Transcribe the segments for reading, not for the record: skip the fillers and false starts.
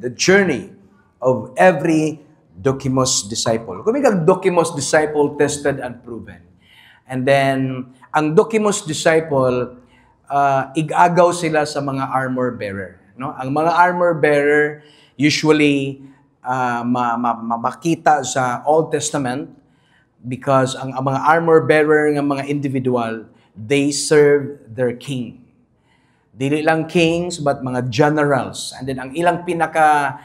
the journey of every Dokimos disciple. Kung may Dokimos disciple, tested and proven. And then, ang Dokimos disciple, igagaw sila sa mga armor bearer. No? Ang mga armor bearer, usually, makita sa Old Testament because ang mga armor bearer ng mga individual, they serve their king. Dili lang kings, but mga generals. And then, ang ilang pinaka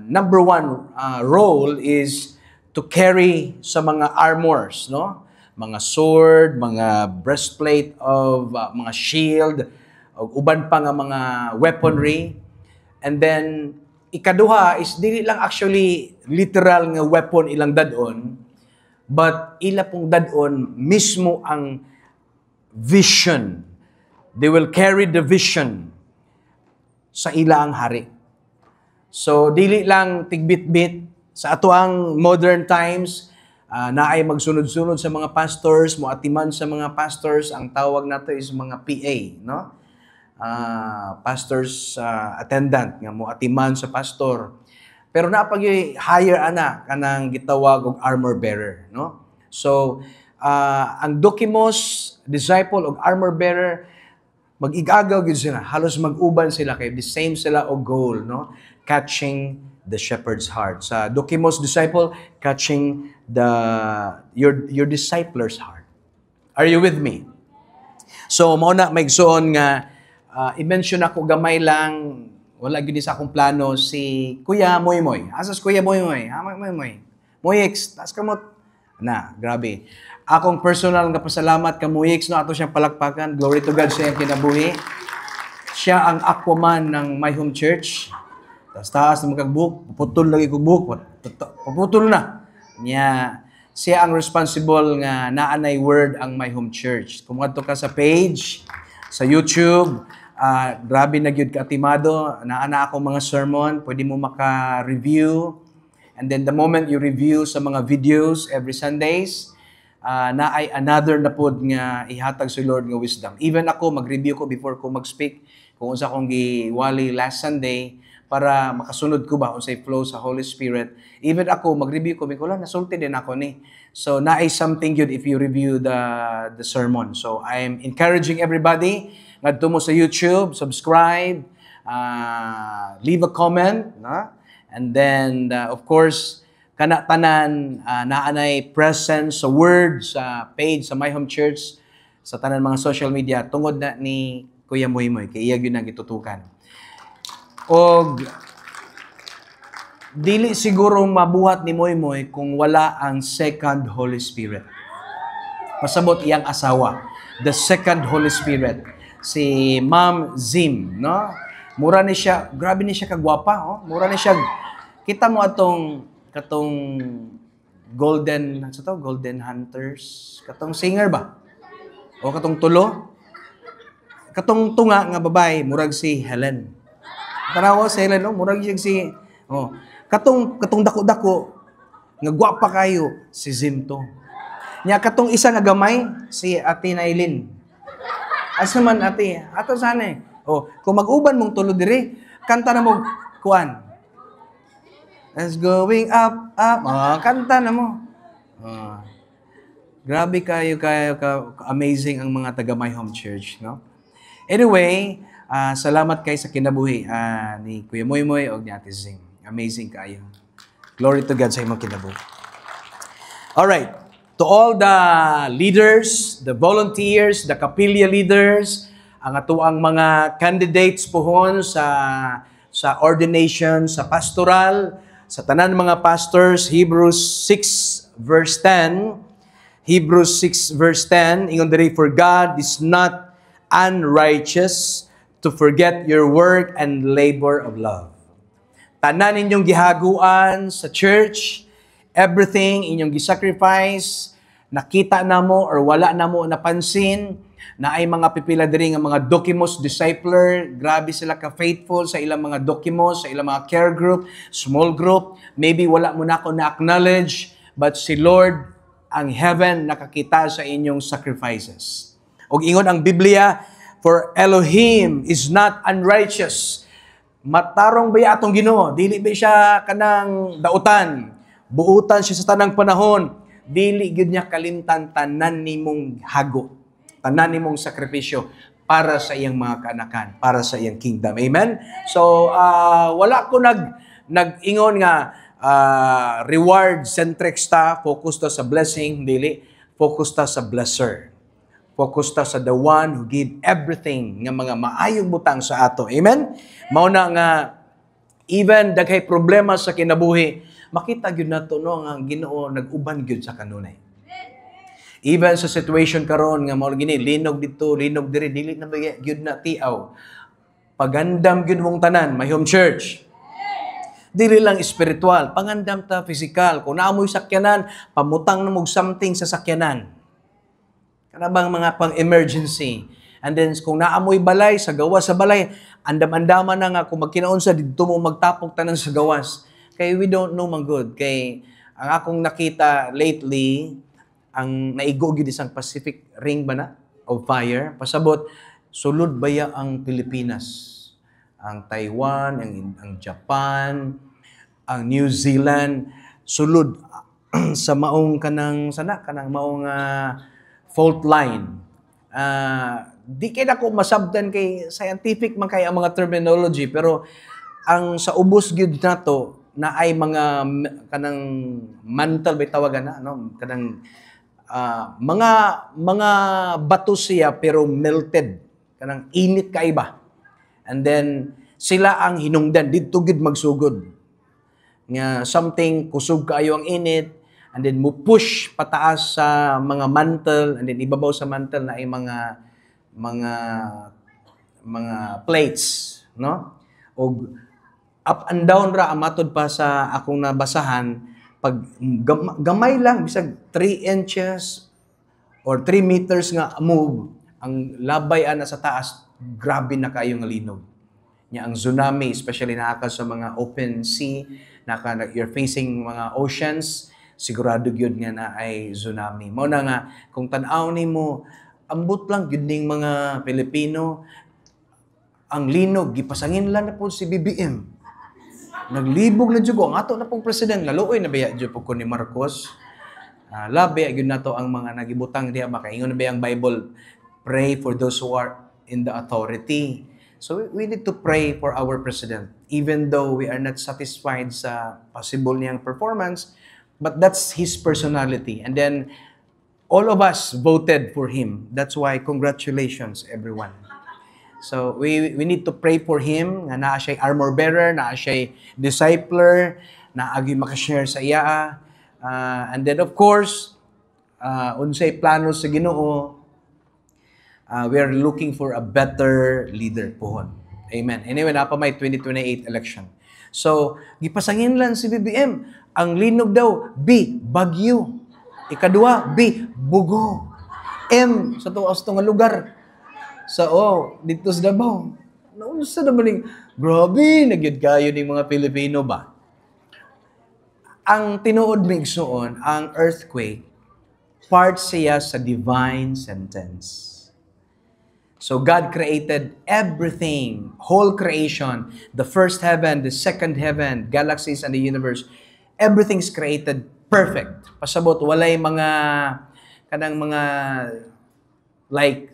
number one role is to carry sa mga armors, no? Mga sword, mga breastplate of mga shield, uban pa nga mga weaponry. And then ikaduha is dili lang actually literal nga weapon ilang dadon, but ila pong dadon mismo ang vision. They will carry the vision sa ilaang hari. So, dili lang tigbit-bit. Sa atoang modern times, naay magsunod-sunod sa mga pastors, moatiman sa mga pastors, ang tawag nato is mga PA, no? Pastors attendant, nga moatiman sa pastor. Pero napag higher ana, kanang gitawag og armor bearer, no? So, ang Dokimos disciple og armor bearer, mag-igagaw gid sila, halos mag-uban sila kay the same sila og goal, no? Catching the shepherd's heart. Sa Dokimos disciple, catching your discipler's heart. Are you with me? So mao na maigsuon nga i-mention ako gamay lang, wala gid sa akong plano si Kuya Moymoy. Asas Kuya Moymoy? Moymoy. Moyex, tas kamot. Na, grabe. Akong personal nga pasalamat ka Moyex, no, ato siyang palakpakan. Glory to God sa iyang kinabuhi. Siya ang Aquaman ng My Home Church. Taas na magkagbuk, puputol lagi ko buk, puputol na. Siya ang responsible nga naanay word ang My Home Church. Kung adto ka sa page, sa YouTube, grabe na gyud ka atimado, naana ako mga sermon, pwede mo maka-review. And then the moment you review sa mga videos every Sundays, na ay another na pod nga ihatag si Lord nga wisdom. Even ako, mag-review ko before ko mag-speak, kung unsa kong giwali last Sunday, para makasunod ko ba unsay flow sa Holy Spirit. Even ako, mag-review ko, mikula, nasulti din ako ni. So, na ay something good if you review the sermon. So, I'm encouraging everybody, ngadto mo sa YouTube, subscribe, leave a comment, na? And then, of course, tanan naanay presence sa word, sa page, sa My Home Church, sa tanan mga social media, tungod na ni Kuya Moymoy, kay iya yun ang gitutukan. O, dili siguro mabuhat ni Moymoy kung wala ang second Holy Spirit. Pasabot iyang asawa, the second Holy Spirit, si Ma'am Zim, no? Mura ni siya, grabe ni siya kagwapa, oh. Mura ni siya, kita mo katong Golden Hunters, katong singer ba? O katong tulo? Katong tunga nga babae, murag si Helen. Tanawa si Helen, no? Murag siya si, oh. Katong dako-dako, nga gwapa kayo, si Zim to. Nya katong isa nga gamay, si Ate Nailin. Asa man ate, ato sana eh. Oh, kung mag-uban mong tulo dire, kanta na mo, kuan. It's going up, up. Kanta na mo. Grabe kayo amazing ang mga taga My Home Church, no? Anyway, salamat kayo sa kinabuhi ni Kuya Moymoy o ni Ate Zing. Amazing kayo. Glory to God sa imong kinabuhi. Alright. To all the leaders, the volunteers, the kapilya leaders, ang atuang mga candidates pohon sa ordination, sa pastoral, sa tanan mga pastors, Hebrews 6 verse 10, Hebrews 6 verse 10, ingon diri, for God is not unrighteous to forget your work and labor of love. Tanan inyong gihaguan sa church, everything inyong gisacrifice, nakita na mo or wala na mo napansin, na ay mga pipila diri nga mga Dokimos discipler, grabe sila ka-faithful sa ilang mga Dokimos, sa ilang mga care group, small group, maybe wala mo na ako na-acknowledge, but si Lord, ang heaven, nakakita sa inyong sacrifices. Og ingon ang Biblia, for Elohim is not unrighteous Matarong ba atong Ginoo? Dili ba siya kanang dautan? Buutan siya sa tanang panahon. Dili gyud niya kalimtan tanan nimong hago, tanan nimong sakripisyo para sa iyang mga kaanakan, para sa iyang kingdom. Amen? So, wala ko nag-ingon nga reward-centric ta, focus ta sa blessing, dili. Focus ta sa blesser. Focus ta sa the one who give everything nga mga maayong butang sa ato. Amen? Mao na nga even daghay problema sa kinabuhi, makita gyud nato no nga Ginoo nag-uban gyud sa kanunay. Even sa situation karon nga mao gini linog dito, linog diri, dili na bagay gyud na tiaw. Pagandam gyud mong tanan, may home church. Dili lang spiritual, pangandam ta physical. Kung naamoy sakyanan, pamutang na mog something sa sakyanan. Kana bang mga pang-emergency. And then, kung naamoy balay, sa gawas sa balay, andam-andaman na nga, kung magkinaunsa, dito mo magtapok tanan sa gawas. Kaya we don't know man good. Kaya ang akong nakita lately, ang naigo gid isang Pacific Ring ba na? Of fire. Pasabot, sulod baya ang Pilipinas. Ang Taiwan, ang Japan, ang New Zealand, sulod sa maong kanang maong fault line. Di kay nako masabtan kay scientific man kay ang mga terminology, pero ang sa ubos gyud nato na ay mga kanang mantle bay tawagan na no, kanang mga bato siya pero melted, kanang init kaiba. And then sila ang hinungdan didto gid magsugod nga something kusog kaayo ang init, and then mo push pataas sa mga mantle, and then ibabaw sa mantle na ay mga plates, no? O up and down ra amatod pa sa akong nabasahan, pag gamay lang bisag 3 inches or 3 meters nga move ang labay ana sa taas, grabe na kayo nga linog. Nya ang tsunami, especially naka sa mga open sea, you're facing mga oceans, sigurado gyud nga na ay tsunami. Mao na nga kung tan-aw nimo, ambot lang gyud ning mga Pilipino, ang linog gipasangin lang na po si BBM. Naglibog na jud ko ang ato na pong president, laluoy na baya jud po ko ni Marcos. Labi gyud nato ang mga nagibutang diha, makaingon na ba ang Bible, pray for those who are in the authority. So we need to pray for our president, even though we are not satisfied sa possible niyang performance, but that's his personality. And then all of us voted for him. That's why congratulations everyone. So we need to pray for him nga naa siya armor bearer, naa siya discipler, na agi makashare sa iya. And then of course, unsay plano sa Ginoo, we are looking for a better leader pohon. Amen. Anyway, napa may 2028 election. So, gipasangin lang si BBM. Ang linog daw, B, bagyo. Ikadua, B, bugo. M, sa nga lugar. Sa dito sa Davao. Naunsa naman yung, grabe, nagyod kayo ng mga Pilipino ba? Ang tinuod migsoon, ang earthquake, part siya sa divine sentence. So God created everything, whole creation, the first heaven, the second heaven, galaxies and the universe. Everything's created perfect. Pasabot, walay kanang mga like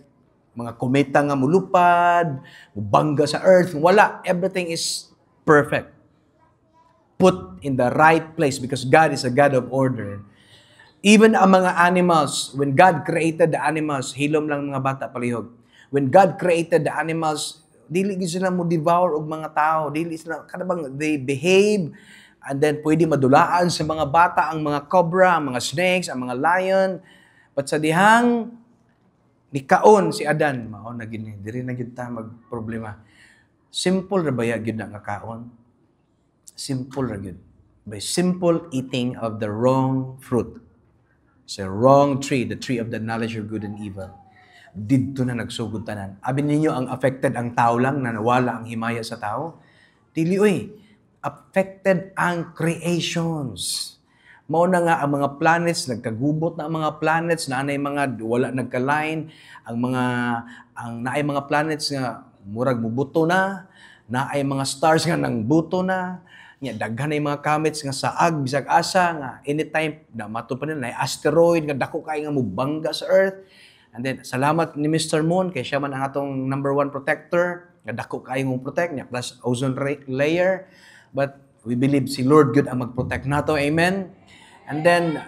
mga kometa nga mulupad, bangga sa earth, wala. Everything is perfect. Put in the right place because God is a God of order. Even ang mga animals, when God created the animals, hilom lang mga bata palihog. When God created the animals, dili sila mo devour og mga tao, dili sila kanabang they behave, and then pwede madulaan sa mga bata ang mga cobra, ang mga snakes, ang mga lion. But sa dihang nikaon si Adan, mao na gini, diri na gyud ta magproblema. Simple ra baya gyud nga kaon. Simple ra gyud. By simple eating of the wrong fruit. It's a wrong tree, the tree of the knowledge of good and evil. Didto na nagsugod tanan. Abin ninyo ang affected ang tao lang na nawala ang himaya sa tao? Dili affected ang creations. Mao na nga ang mga planets, nagkagubot na ang mga planets, na anay mga wala nagka-line, ang naay mga planets nga murag mubuto na, Na ay mga stars nga nang buto na, nya daghan ay mga comets nga saag bisag asa nga anytime na mato pa nila na asteroid nga dako kay nga mubangga sa Earth. And then salamat ni Mr. Moon kay siya man ang atong number one protector nga dako kay mong protect niya plus ozone layer. But we believe si Lord good ang mag-protect nato. Amen. And then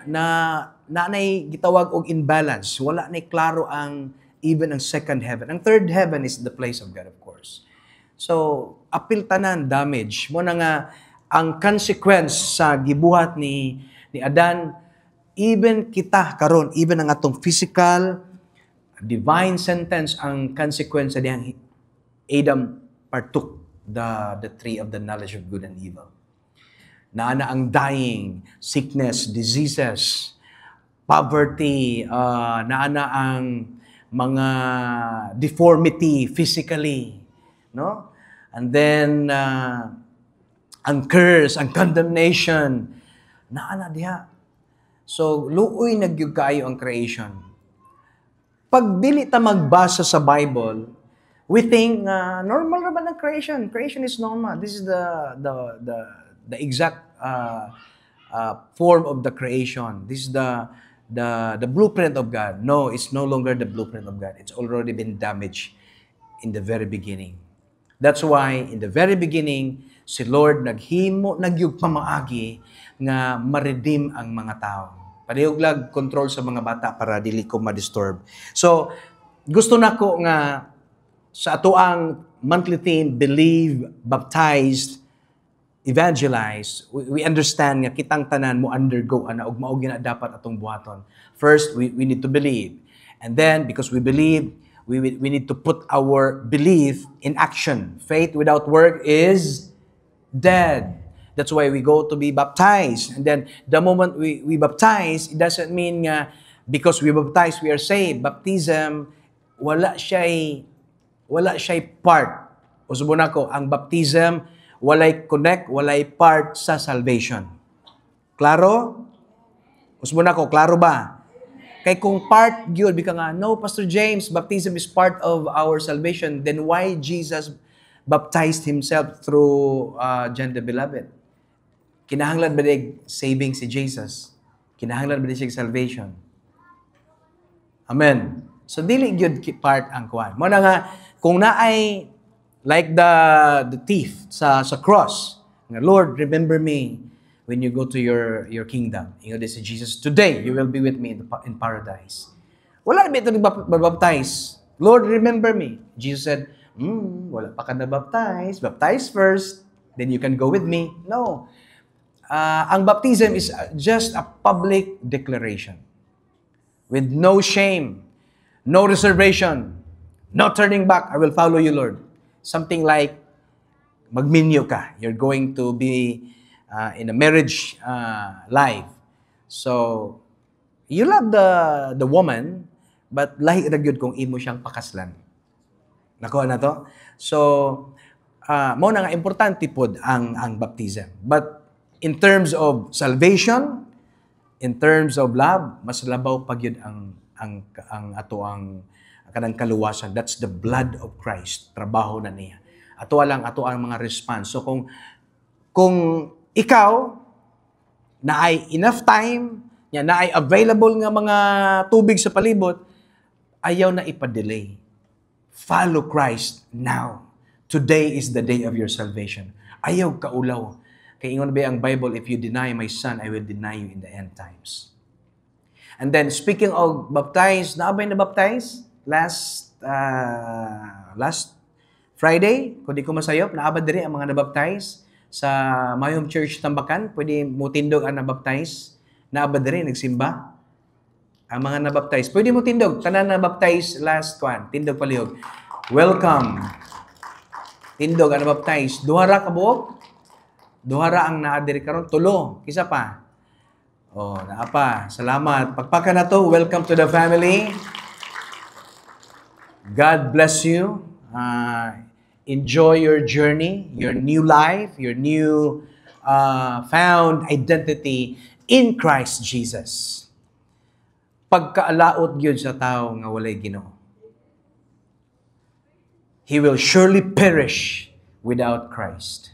nay gitawag og imbalance. Wala nay klaro ang even ang second heaven. Ang third heaven is the place of God, of course. So, apil tanan damage mo na nga ang consequence sa gibuhat ni Adan, even kita karon, even ang atong physical divine sentence ang consequence sa diyang Adam partook the tree of the knowledge of good and evil. Naana ang dying, sickness, diseases, poverty, naana ang mga deformity physically, no? And then ang curse, ang condemnation, naana diha. So luoy nagyud kaayo ang creation. Pag dili ta magbasa sa Bible, we think normal ra ba ang creation? Creation is normal. This is the exact form of the creation. This is the blueprint of God. No, it's no longer the blueprint of God. It's already been damaged in the very beginning. That's why in the very beginning, si Lord nagyug pamaagi nga ma-redeem ang mga tao. Padihuglag control sa mga bata para dili ko ma-disturb. So, gusto nako nga sa atoang monthly theme, believe, baptized, evangelize, we understand nga kitang tanan mo undergo ana ug mao gina dapat atong buhaton. First, we need to believe. And then because we believe, we need to put our belief in action. Faith without work is dead. That's why we go to be baptized. And then the moment we baptize, it doesn't mean nga because we baptize we are saved. Baptism wala siya'y part. Usbo nako ang baptism walay connect, walay part sa salvation. Klaro? Usbo nako, klaro ba? Kay kung part gyud bika nga, no, Pastor James, baptism is part of our salvation. Then why Jesus baptized himself through John the Beloved? Kinahanglan ba dig saving si Jesus? Kinahanglan ba dig salvation? Amen. So dili gyud part ang kuan. Mo na nga kung naay like the thief sa cross, nga Lord, remember me when you go to your kingdom. Ingon si Jesus, today you will be with me in paradise. Wala ba ito baptize? Lord, remember me. Jesus said, wala pa ka na-baptize. Baptize first, then you can go with me. No. Ang baptism is just a public declaration. With no shame, no reservation, no turning back. I will follow you, Lord. Something like, magminyo ka. You're going to be in a marriage life. So, you love the woman, but lahi ra gyud kung imo siyang pakaslan. Nakuha na to? So, mao na nga importante pod ang baptism. But in terms of salvation, in terms of love, mas labaw pa gyud ang ato ang kanang kaluwasan. That's the blood of Christ. Trabaho na niya. Ato lang ang mga response. So kung ikaw na ay enough time, na ay available nga mga tubig sa palibot, ayaw na ipa-delay. Follow Christ now. Today is the day of your salvation. Ayaw kaulaw. Kaya ingon ba ang Bible, if you deny my son, I will deny you in the end times. And then, speaking of baptized, naabay na baptized? Last Friday, kung di ko masayop, naabad diri ang mga nabaptize sa Mayom Church Tambakan. Pwede mo tindog ang nabaptize. Naabad diri, nagsimba. Ang mga nabaptize. Pwede mo tindog. Tanan nabaptize last one. Tindog palihog. Welcome. Tindog ang nabaptize. Duhara ka buok? Duhara ang naadiri karon. Tulo. Kisa pa. Oh, naapa. Salamat. Pagpaka na to. Welcome to the family. God bless you. Enjoy your journey, your new life, your new found identity in Christ Jesus. Pagkaalaot gyud sa tao nga walay Ginoo, he will surely perish without Christ.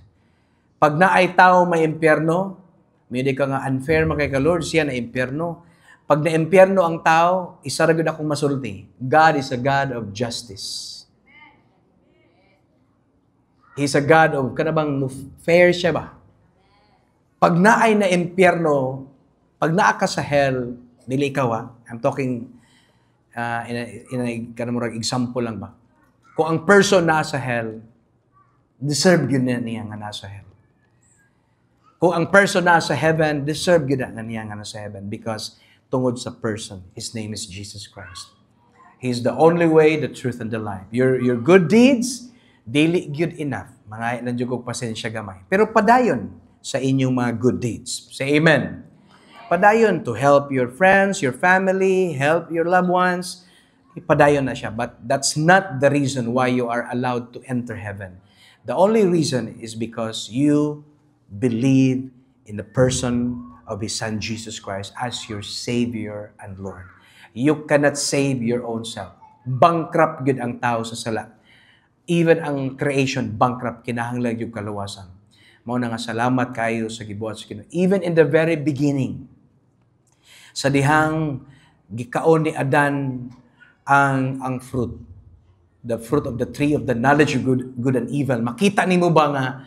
Pag naay tao may impyerno, may di ka nga unfair makay ka Lord, siya na impyerno. Pag na-impyerno ang tao, isa ra gyud akong masulti. God is a God of justice. He's a God of, kanabang fair siya ba? Pag naay na impyerno, pag naa ka sa hell, dili ikaw I'm talking in a kanamurag example lang ba? Kung ang person nasa hell, deserve yun niya nga nasa hell. Kung ang person nasa heaven, deserve yun nga niya nga nasa heaven because tungod sa person, His name is Jesus Christ. He's the only way, the truth, and the life. Your good deeds, dili good enough. Mga nandiyo kong pasensya gamay. Pero padayon sa inyong mga good deeds. Say amen. Padayon to help your friends, your family, help your loved ones. Padayon na siya. But that's not the reason why you are allowed to enter heaven. The only reason is because you believe in the person of His Son, Jesus Christ, as your Savior and Lord. You cannot save your own self. Bankrupt yun ang tao sa sala. Even ang creation, bankrupt, kinahanglan yung kaluwasan. Mao na nga salamat kayo sa gibuhat sa Ginoo. Even in the very beginning, sa dihang gikaon ni Adan ang fruit, the fruit of the tree of the knowledge of good and evil, makita nimo ba nga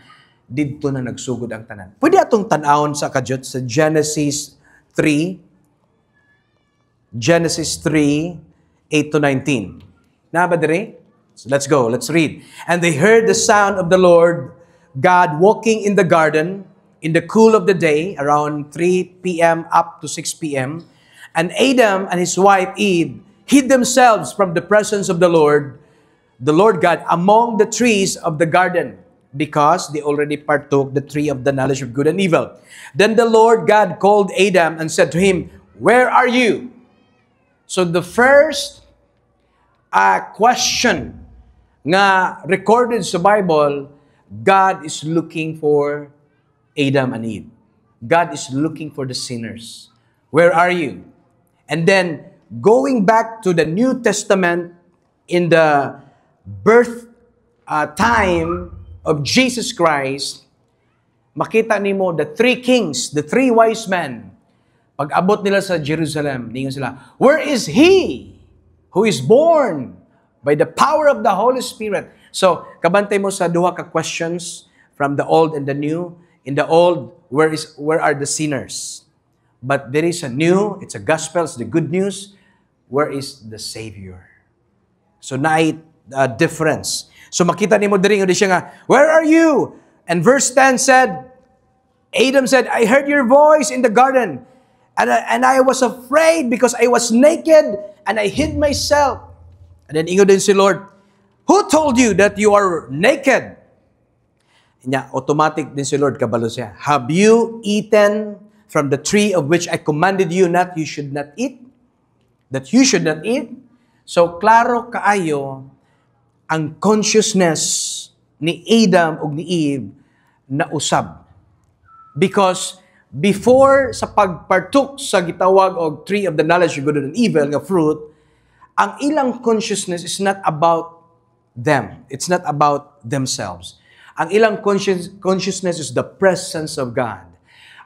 didto na nagsugod ang tanan. Pwede atong tan-awon sa kadyot sa Genesis 3, 8-19. Na ba dire? So let's go, let's read. And they heard the sound of the Lord God walking in the garden in the cool of the day, around 3 p.m. up to 6 p.m. And Adam and his wife Eve hid themselves from the presence of the Lord God, among the trees of the garden, because they already partook the tree of the knowledge of good and evil. Then the Lord God called Adam and said to him, "Where are you?" So the first question nga recorded sa Bible, God is looking for Adam and Eve. God is looking for the sinners. Where are you? And then going back to the New Testament in the birth time of Jesus Christ, makita nimo the three kings, the three wise men. Pag abot nila sa Jerusalem, ningon sila, "Where is He who is born by the power of the Holy Spirit?" So, kabantay mo sa duha ka questions from the Old and the New. In the Old, where are the sinners? But there is a new, it's a gospel, it's the good news. Where is the Savior? So, naay difference. So makita nimo diri nga siya nga, "Where are you?" And verse 10 said, Adam said, "I heard your voice in the garden, and I was afraid because I was naked and I hid myself." And then ingon din si Lord, "Who told you that you are naked?" Nya automatic din si Lord kabalo siya, "Have you eaten from the tree of which I commanded you not you should not eat?" That you should not eat. So klaro kaayo ang consciousness ni Adam ug ni Eve na usab. Because before sa pagpartook sa gitawag og tree of the knowledge of good and evil nga fruit, ang ilang consciousness is not about them. It's not about themselves. Ang ilang consciousness is the presence of God.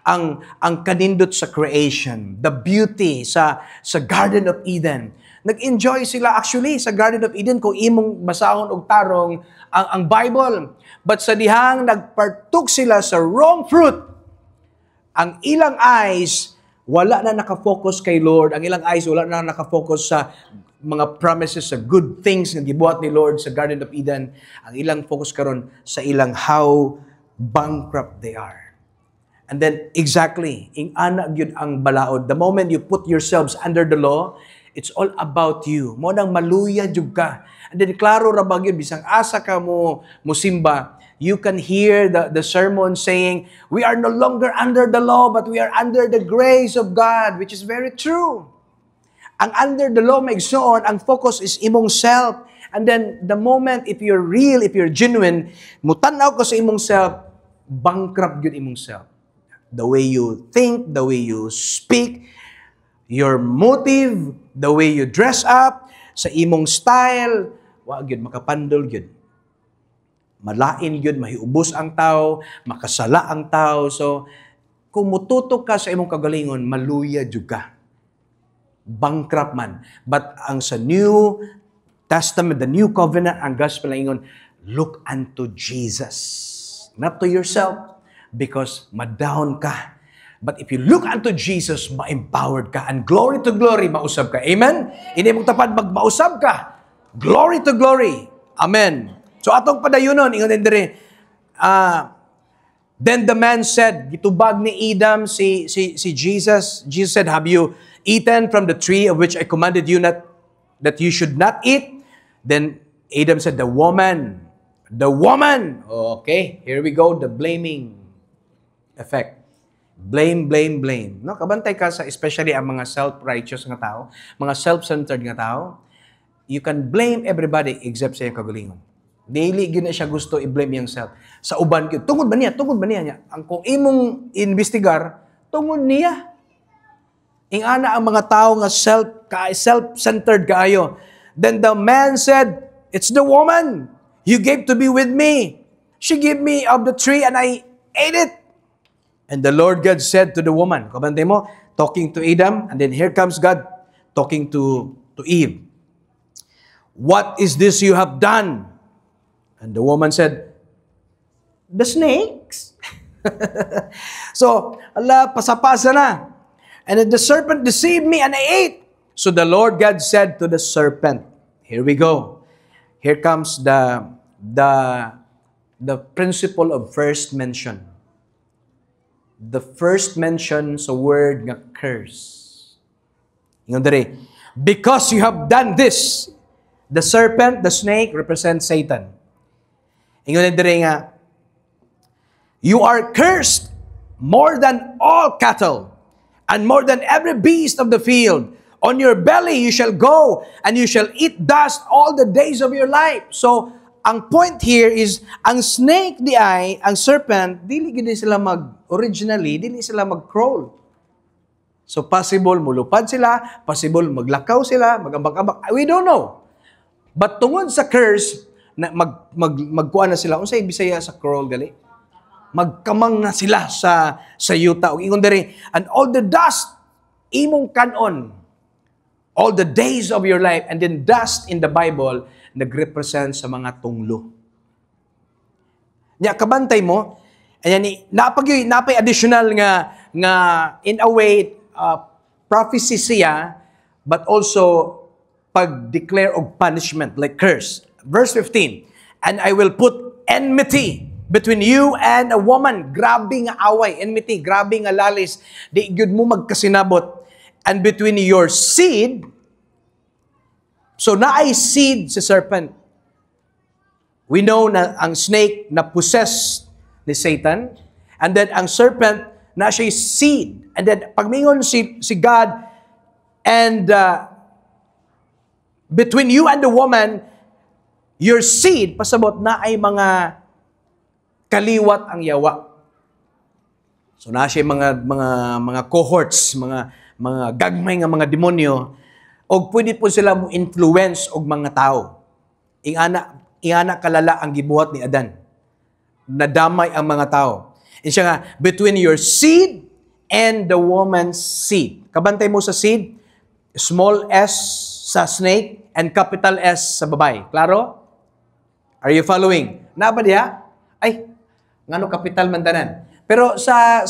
Ang kanindot sa creation, the beauty sa Garden of Eden. Nag-enjoy sila actually sa Garden of Eden kung imong basahon og tarong ang Bible. But sa dihang nagpartook sila sa wrong fruit, ang ilang eyes wala na nakafocus kay Lord. Ang ilang eyes wala na nakafocus sa mga promises, sa good things na gibuhat ni Lord sa Garden of Eden. Ang ilang focus karon sa ilang how bankrupt they are. And then exactly, ing ana gyud ang balaod. The moment you put yourselves under the law, it's all about you. Mo nang maluya jud ka. And then klaro ra ba gyud bisang asa ka mo musimba, you can hear the sermon saying, "We are no longer under the law, but we are under the grace of God," which is very true. Ang under the law maigsoon, ang focus is imong self. And then the moment if you're real, if you're genuine, mutan-aw ko sa imong self, bankrupt gyud imong self. The way you think, the way you speak, your motive, the way you dress up, sa imong style, wa gyud makapandol gyud. malain yun, mahiubos ang tao, makasala ang tao. So, kung mututok ka sa imong kagalingon, maluya jud ka. Bankrupt man. But ang sa New Testament, the New Covenant, ang gospel na ingon, look unto Jesus. Not to yourself, because madahon ka. But if you look unto Jesus, ma-empowered ka. And glory to glory, mausab ka. Amen? Hindi mong tapad, mausab ka. Glory to glory. Amen. So atong padayunon, ingon din diri, then the man said, gitubag ni Adam si Jesus. Jesus said, have you eaten from the tree of which I commanded you not that you should not eat? Then Adam said, the woman. Okay, here we go, the blaming effect. Blame. No, kabantay ka sa especially ang mga self-righteous nga tao, mga self-centered nga tao. You can blame everybody except sa iyang kagalingon. Daily gyud na siya gusto i-blame yourself. Sa uban gyud, tungod ba niya niya. Ang kung imong investigar, tungod niya. Ingana ang mga tao nga self-centered kaayo. Then the man said, it's the woman you gave to be with me. She gave me of the tree and I ate it. And the Lord God said to the woman, kabantay mo, talking to Adam, and then here comes God talking to Eve. What is this you have done? And the woman said, the snakes. So, Allah, pasapasa na. And then the serpent deceived me and I ate. So the Lord God said to the serpent, here we go. Here comes the principle of first mention. The first mention sa word nga curse. Ingon diri, because you have done this, the serpent, the snake, represents Satan. Ingon diri nga, you are cursed more than all cattle, and more than every beast of the field. On your belly you shall go, and you shall eat dust all the days of your life. So, ang point here is, ang snake ang serpent, dili sila originally, dili sila mag-crawl. So, possible mulupad sila, possible maglakaw sila, magambak-ambak. We don't know. But tungod sa curse, magkuha na sila, unsay Bisaya sa crawl, gali? Magkamang na sila sa yuta. Ingon diri, and all the dust, imong kanon, all the days of your life. And then dust in the Bible, nagrepresent sa mga tunglo. Nya kabantay mo, ayan napay additional nga in a way prophecy siya, but also pag-declare of punishment like curse. Verse 15, and I will put enmity between you and a woman. Grabe nga away, enmity, grabe nga lalis, di gyud mo magkasinabot. And between your seed. So, naay seed si serpent. We know na ang snake na possessed ni Satan. And then, ang serpent na siya seed. And then, pagmingon si God, and between you and the woman, your seed, pasabot na ay mga kaliwat ang yawa. So, na siya mga cohorts, mga gagmay nga mga demonyo, o pwede po sila mo influence og mga tao. Ingana kalala ang gibuhat ni Adan. Nadamay ang mga tao. Siya nga, between your seed and the woman's seed. Kabantay mo sa seed, small s sa snake, and capital S sa babae. Klaro? Are you following? Naba diha? Ay, ngano capital man tanan? Pero sa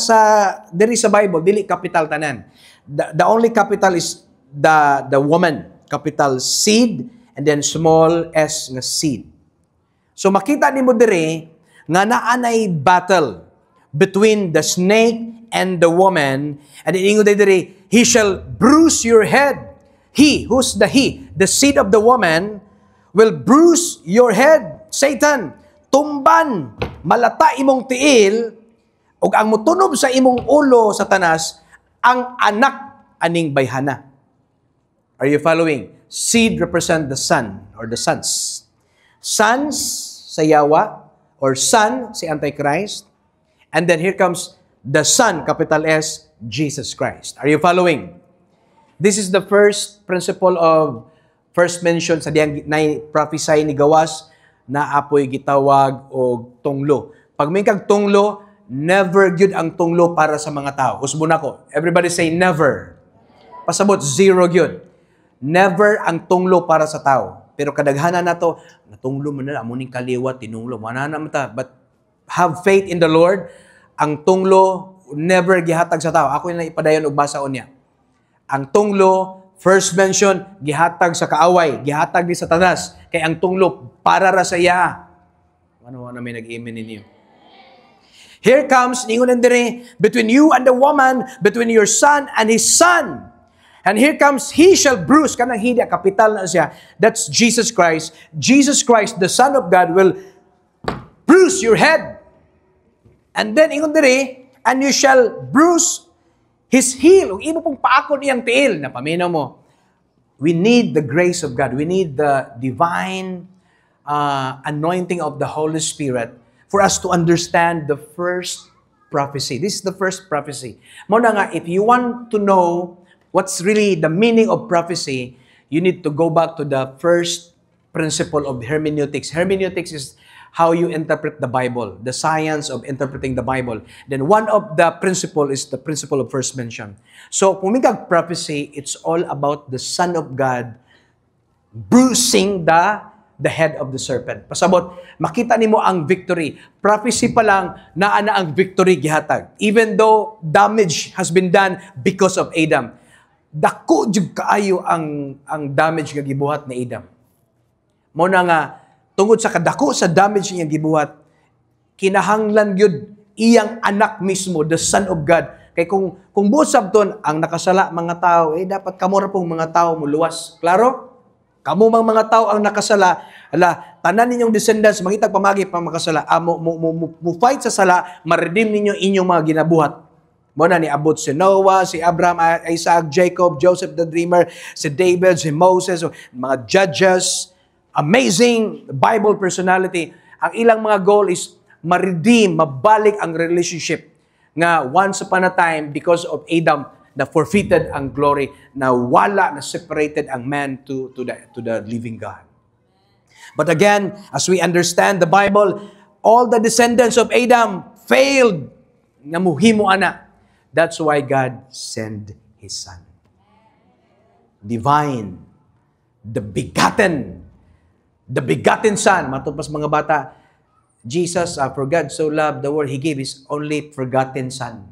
diri sa Bible, dili capital tanan. The only capital is the woman, capital seed, and then small s nga seed. So makita nimo dire nga naanay battle between the snake and the woman, and ingon dire, he shall bruise your head. He, who's the he? The seed of the woman will bruise your head. Satan, tumban, malata imong tiil, ug ang mutunob sa imong ulo, Satanas, ang anak aning bayhana. Are you following? Seed represent the son or the sons. Sons sa Yawa or son si Antichrist. And then here comes the son, capital S, Jesus Christ. Are you following? This is the first principle of first mention sa diyang prophesy ni Gawas na apoy gitawag og tunglo. Pag may kag tunglo, never gyud ang tunglo para sa mga tao. Usbo na ko. Everybody say never. Pasabot zero gyud. Never ang tunglo para sa tao. Pero kadaghanan nato, natunglo mo na amo ning kaliwat tinunglo mo na ta. But have faith in the Lord. Ang tunglo never gihatag sa tao. Ako na ipadayon og basaon niya. Ang tunglo, first mention, gihatag sa kaaway, gihatag ni Satanas. Kay ang tunglo para ra sa iya. Ano na may nag-amen ninyo? Here comes, ningon dire, between you and the woman, between your son and his son. And here comes, he shall bruise. Kanang hindi, kapital na siya. That's Jesus Christ. Jesus Christ, the Son of God, will bruise your head. And then, ingon dire, and you shall bruise his heel. Kung imo pong paakon iyang tiil, na paminaw mo, we need the grace of God. We need the divine anointing of the Holy Spirit for us to understand the first prophecy. This is the first prophecy. Muna nga, if you want to know what's really the meaning of prophecy, you need to go back to the first principle of hermeneutics. Hermeneutics is how you interpret the Bible, the science of interpreting the Bible. Then one of the principle is the principle of first mention. So, pumigag prophecy, it's all about the Son of God bruising the head of the serpent. Pasabot, makita nimo ang victory. Prophecy pa lang, naa na ang victory gihatag. Even though damage has been done because of Adam. Dako jud kaayo ang damage nga gibuhat ni Adam. Mo na nga tungod sa kadako sa damage niya gibuhat, kinahanglan gyud iyang anak mismo, the Son of God. Kay kung buot sabton ang nakasala mga tao, dapat kamo ra pong mga tao muluwas. Klaro? Kamo mang mga tao ang nakasala, tanan ninyong descendants mangitag pamagi pa makasala, mo fight sa sala, ma-redeem ninyo inyong mga ginabuhat. Mo na ni abot si Noah, si Abraham, Isaac, Jacob, Joseph the Dreamer, si David, si Moses, mga judges, amazing Bible personality. Ang ilang mga goal is ma-redeem, mabalik ang relationship nga once upon a time because of Adam na forfeited ang glory, na wala, na separated ang man to the living God. But again, as we understand the Bible, all the descendants of Adam failed nga muhimo ana. That's why God sent His Son. Divine, the begotten Son. Matupos mga bata, Jesus, for God so loved the world, He gave His only forgotten Son.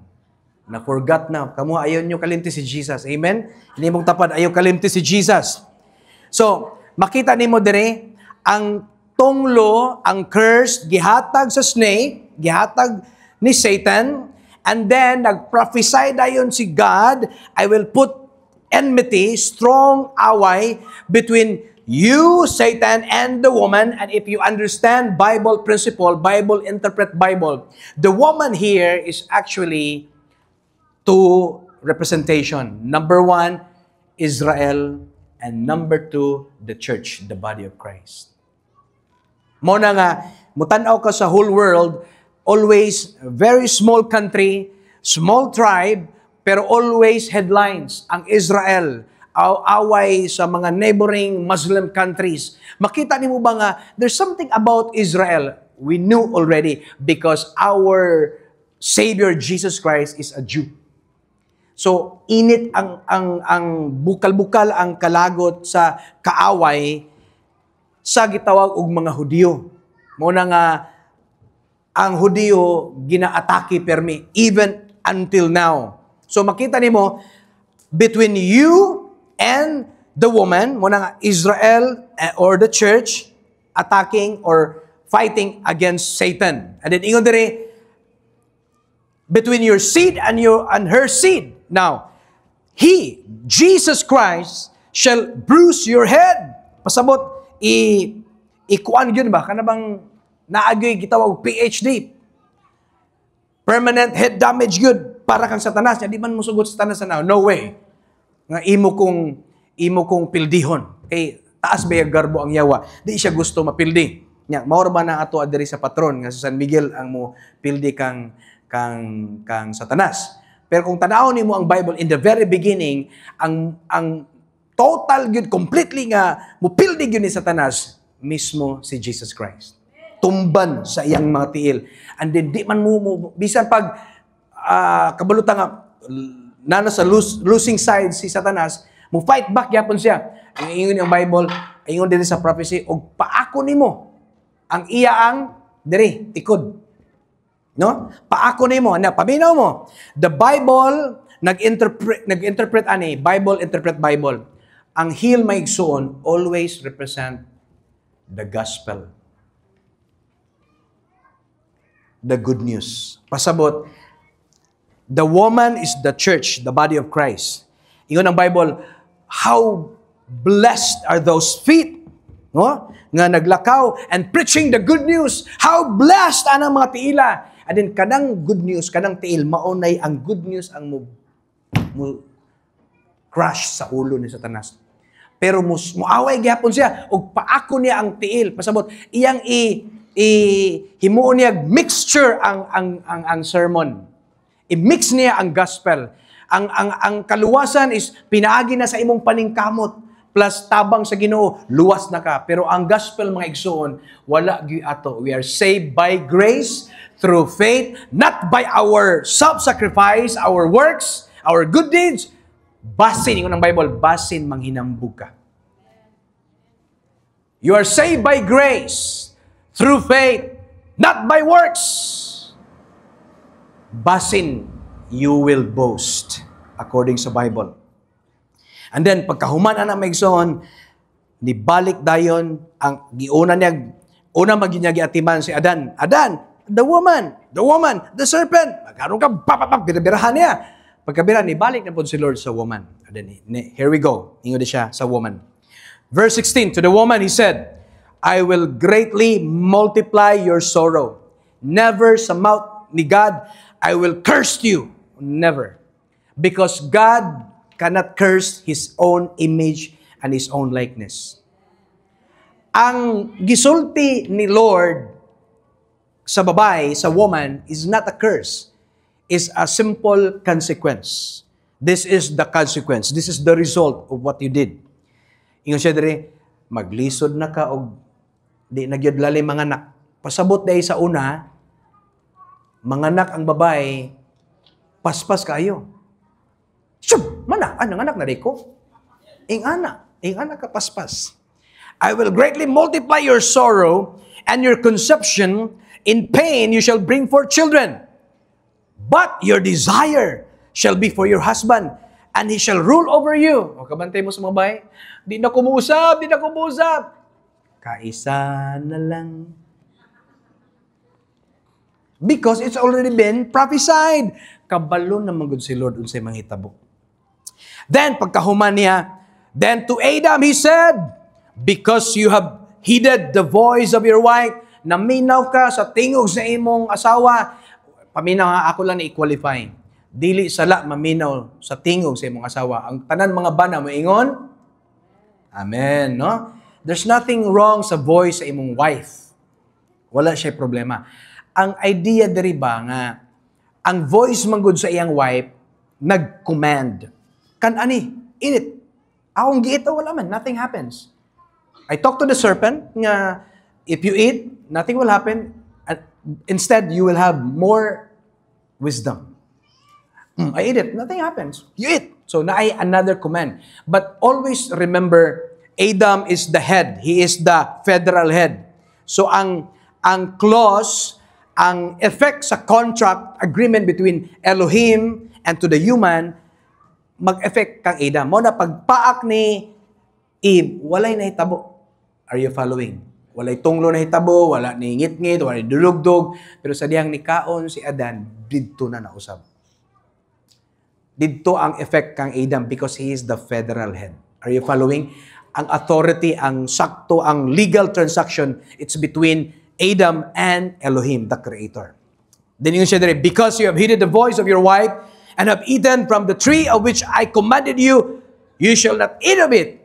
Na-forgot na. Kamu, ayaw nyo kalimti si Jesus. Amen? Hindi mong tapad, ayaw kalimti si Jesus. So, makita ni mo dire, ang tunglo, ang curse, gihatag sa snake, gihatag ni Satan, and then, nag-prophesy dayon si God, I will put enmity, strong away, between you, Satan, and the woman. And if you understand Bible principle, Bible interpret Bible, the woman here is actually two representation. Number one, Israel, and number two, the church, the body of Christ. Muna nga, mutanaw ka sa whole world, always very small country, small tribe, pero always headlines. Ang Israel, away sa mga neighboring Muslim countries. Makita niyo ba nga, there's something about Israel we knew already because our Savior Jesus Christ is a Jew. So, init ang bukal-bukal ang kalagot sa kaaway sa gitawag og mga Hudyo. Muna nga, ang Hudyo ginaatake permi, even until now. So, makita nimo between you and the woman, muna nga, Israel or the church, attacking or fighting against Satan. And then, ingon dire, between your seed and her seed. Now, He, Jesus Christ, shall bruise your head. Pasabot, ikuan yun ba? Kanabang naagyoy gitawag PhD. Permanent head damage good para kang Satanas. Di man musugot sa Satanas na? No way. Nga imo kong pildihon. Kay taas ba yung garbo ang yawa? Di siya gusto mapildi. Nya, maor ba na ato adiri sa patron nga sa San Miguel ang mo pildi kang Satanas. Pero kung tanawon nimo ang Bible in the very beginning, ang total gyud completely nga mupildi gyud ni Satanas mismo si Jesus Christ. Tumban sa iyang mga tiil. And then, di man mo bisan pag kabalutan nga, na sa losing side si Satanas, mo fight back yapon siya. Ingon yung Bible, ingon din sa prophecy, og paako nimo ang iyaang diri tikod. No? Paako nimo, na paminaw mo. The Bible nag-interpret ani, Bible interpret Bible. Ang heal maigsoon always represent the gospel. The good news. Pasabot, the woman is the church, the body of Christ. Ingon ang Bible, how blessed are those feet, no? Nga naglakaw and preaching the good news. How blessed anang mga tiila. And then kanang good news, kanang tiil, maunay ang good news ang mo crush sa ulo ni Satanas. Pero muaway gyapon siya og paako niya ang tiil. Pasabot, iyang himuon niya mixture ang sermon. I-mix niya ang gospel. Ang kaluwasan is pinaagi na sa imong paningkamot plus tabang sa Ginoo, luwas na ka. Pero ang gospel, mga igsoon, wala gyud ato. We are saved by grace through faith, not by our self-sacrifice, our works, our good deeds. Basin, ingon ang Bible, basin manghinambug ka. You are saved by grace through faith, not by works. Basin, you will boast according sa Bible. And then, pagkahuman na maigsoon, nibalik dayon, ang giuna maginyagi atiman si Adan. Adan, the woman, the serpent. Magkaroon ka, birahan niya. Pagkabira, nibalik na po si Lord sa woman. And then, here we go. Ingon siya sa woman. Verse 16, to the woman, He said, I will greatly multiply your sorrow. Never sa mouth ni God, I will curse you. Never. Because God cannot curse His own image and His own likeness. Ang gisulti ni Lord sa babae, sa woman, is not a curse. Is a simple consequence. This is the consequence. This is the result of what you did. Ingon siya diri, maglisod na ka og di nagyud lalim mga anak. Pasabot dahil sa una, mga anak ang babae, paspas kayo. Shub! Mana? Anong anak na riko? Ing anak ka paspas. I will greatly multiply your sorrow and your conception. In pain you shall bring forth children. But your desire shall be for your husband, and he shall rule over you. O kabantay mo sa mga babae, di na kumuusap. Kaisa na lang. Because it's already been prophesied. Kabalo na manggod si Lord unsay manghitabo. Then, pagkahuman niya, then to Adam he said, because you have heeded the voice of your wife, naminaw ka sa tingog sa imong asawa. Paminaw nga, ako lang i-qualify. Dili sala maminaw sa tingog sa imong asawa. Ang tanan mga bana moingon, amen, no? There's nothing wrong sa voice sa imong wife. Wala siya problema. Ang idea diri ba nga, ang voice manggod sa iyang wife, nag-command. Kan-ani, init. Akong giit, wala man, nothing happens. I talk to the serpent, nga, if you eat, nothing will happen. Instead, you will have more wisdom. I eat it, nothing happens. You eat. So, naay another command. But always remember, Adam is the head. He is the federal head. So, ang clause, ang effect sa contract agreement between Elohim and to the human, mag-effect kang Adam. Mo na pagpaak ni Eve, walay nahitabo. Are you following? Walay tunglo nahitabo, wala ni ngit-ngit, wala ni dulugdog. Pero sa diyang nikaon si Adan, didto na nausab. Didto ang effect kang Adam because he is the federal head. Are you following? Ang authority, ang sakto, ang legal transaction, it's between Adam and Elohim, the Creator. Then yung siya dire, because you have heeded the voice of your wife and have eaten from the tree of which I commanded you, you shall not eat of it.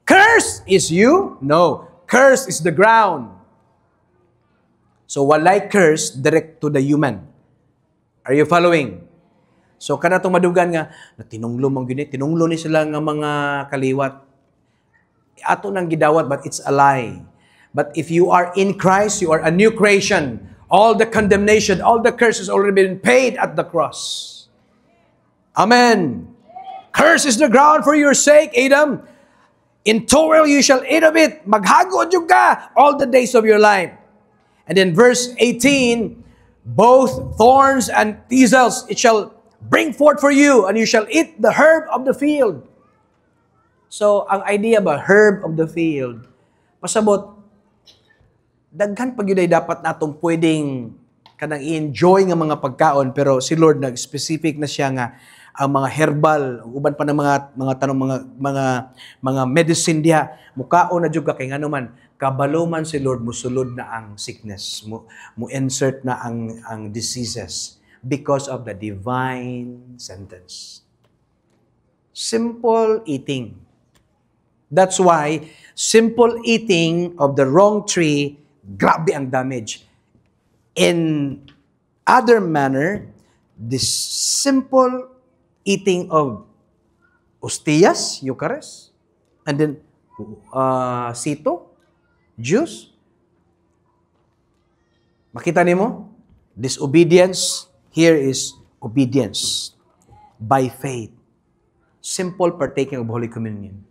Curse is you? No. Curse is the ground. So, walay curse direct to the human. Are you following? So, kanatong madugan nga, na tinunglo mong ginit, tinunglo ni sila nga mga kaliwat. ato nang gidawat, but it's a lie. But if you are in Christ, you are a new creation. All the condemnation, all the curses already been paid at the cross. Amen. Curse is the ground for your sake, Adam. In toil you shall eat of it. Maghagod yung ka all the days of your life. And then verse 18, both thorns and thistles it shall bring forth for you, and you shall eat the herb of the field. So, ang idea ba, herb of the field, pasabot, daghan pag yun ay dapat natong pwedeng kanang i-enjoy ng mga pagkaon, pero si Lord nag-specific na siya nga ang mga herbal, uban pa ng mga tanong mga medicine diha, mukaon na jud ka kay nganuman kabalo man si Lord musulod na ang sickness, mo insert na ang diseases because of the divine sentence. Simple eating. That's why simple eating of the wrong tree, grabe ang damage. In other manner, this simple eating of ostias, Eucharist, and then sito, juice. Makita nimo? Disobedience, here is obedience by faith. Simple partaking of Holy Communion.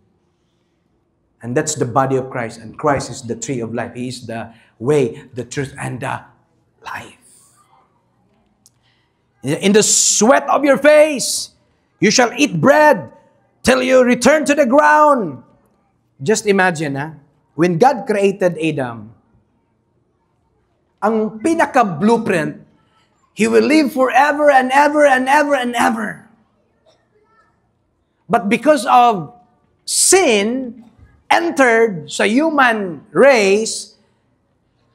And that's the body of Christ. And Christ is the tree of life. He is the way, the truth, and the life. In the sweat of your face, you shall eat bread till you return to the ground. Just imagine, when God created Adam, ang pinaka-blueprint, he will live forever and ever and ever and ever. But because of sin, entered sa human race,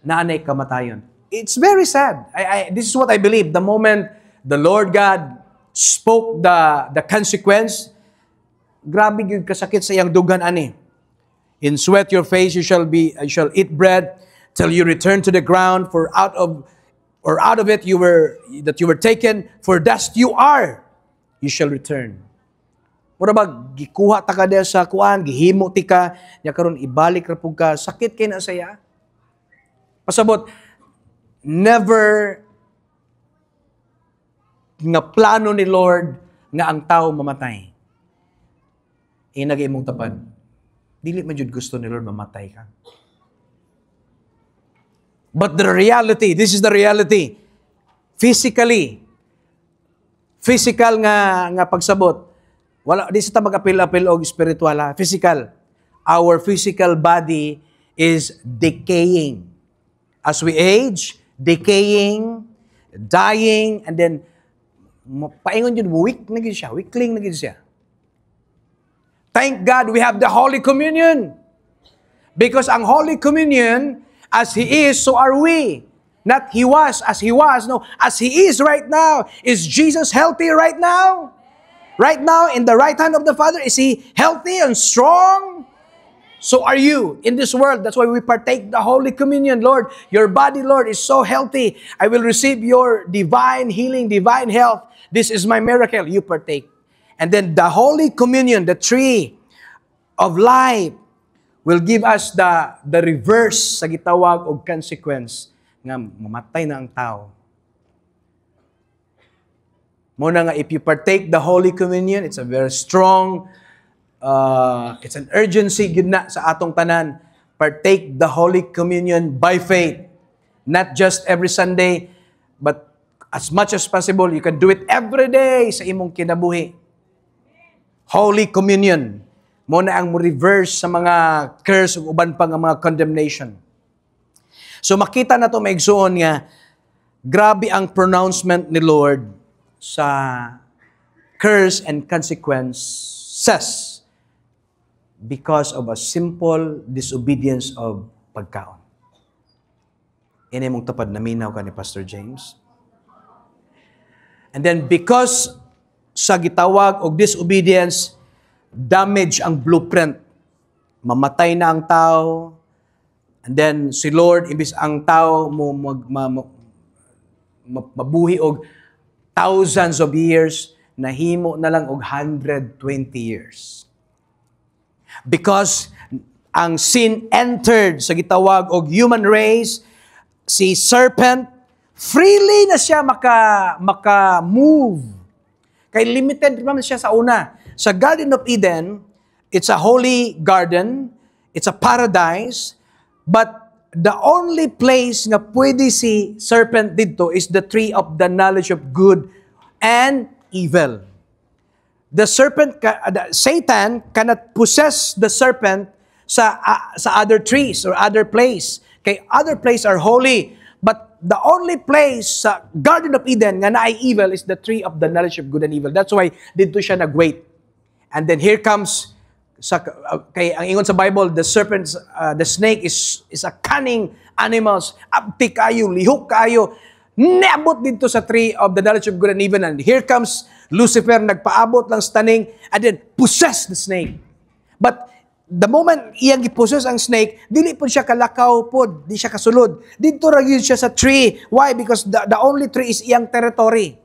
naanay kamatayon. It's very sad. This is what I believe. The moment the Lord God spoke the consequence, grabe yung kasakit sa iyang dugan ani. In sweat your face you shall eat bread till you return to the ground, for out of it you were taken, for dust you are, you shall return. Mura ba gikuha ta ka diha sa kuan, gihimo ti ka, nya karon ibalik ra pug ka, sakit kay na saya. Pasabot, never nga plano ni Lord nga ang tao mamatay. Inagay mong tapad. Dili man jud gusto ni Lord mamatay ka. But the reality, this is the reality. Physical nga pagsabot. Wala di sa mag-apil-apil og spiritual, physical. Our physical body is decaying. As we age, decaying, dying, and then paingon yun, weakling na gid siya. Thank God we have the Holy Communion. Because ang Holy Communion, as He is, so are we. Not He was, as He was. No, as He is right now. Is Jesus healthy right now? Right now, in the right hand of the Father, is He healthy and strong? So are you in this world. That's why we partake the Holy Communion. Lord, your body, Lord, is so healthy. I will receive your divine healing, divine health. This is my miracle. You partake. And then the Holy Communion, the tree of life, will give us the reverse sa gitawag og consequence nga mamatay na ang tao. Muna nga, if you partake the Holy Communion, it's a very strong, it's an urgency gid na sa atong tanan. Partake the Holy Communion by faith. Not just every Sunday, but as much as possible, you can do it every day sa imong kinabuhi. Holy Communion. Muna ang reverse sa mga curse ug uban pa nga mga condemnation. So makita na to maigsuon nga grabe ang pronouncement ni Lord sa curse and consequences because of a simple disobedience of pagkaon. Ini mong tapad na minaw ka ni Pastor James. And then because sa gitawag og disobedience, damage ang blueprint. Mamatay na ang tao. And then si Lord, imbis ang tao mabuhi og thousands of years, nahimo na lang og 120 years. Because ang sin entered sa gitawag og human race, si serpent, freely na siya maka-move. Kay limited naman siya sa una. Sa Garden of Eden, it's a holy garden, it's a paradise, but the only place nga pwede si serpent dito is the tree of the knowledge of good and evil. The serpent, Satan cannot possess the serpent sa other trees or other place. Kay other place are holy, but the only place sa Garden of Eden nga naay evil is the tree of the knowledge of good and evil. That's why dito siya nag-wait. And then here comes kay ang ingon sa Bible, the serpent, the snake is a cunning animals. Abti kayo, lihok kayo. Neabot dito sa tree of the knowledge of good and evil. And here comes Lucifer, nagpaabot lang sa taning, and then possess the snake. But the moment iyang gipossess ang snake, dili po siya kalakaw po, di siya kasulod. Dito ra gyud siya sa tree. Why? Because the only tree is iyang territory.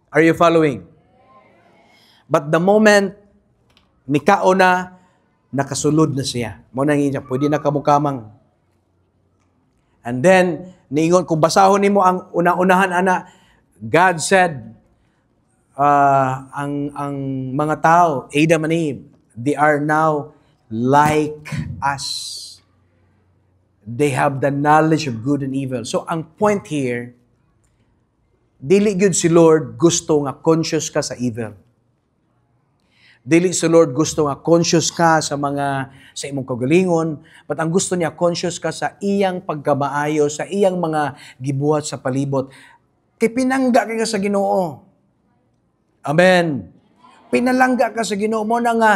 Are you following? But the moment nikao na, nakasulod na siya. Mo nang siya, pwede na kamukamang. And then, niingon, kung basahon nimo ang unang-unahan, ana, God said, ang mga tao, Adam and Eve, they are now like us. They have the knowledge of good and evil. So, ang point here, dili gyud si Lord gusto nga conscious ka sa evil. Dili si Lord gusto nga conscious ka sa imong kagalingon, but ang gusto niya conscious ka sa iyang pagkamaayo, sa iyang mga gibuhat sa palibot. Kay pinangga ka sa Ginoo. Amen. Pinalangga ka sa Ginoo mo na nga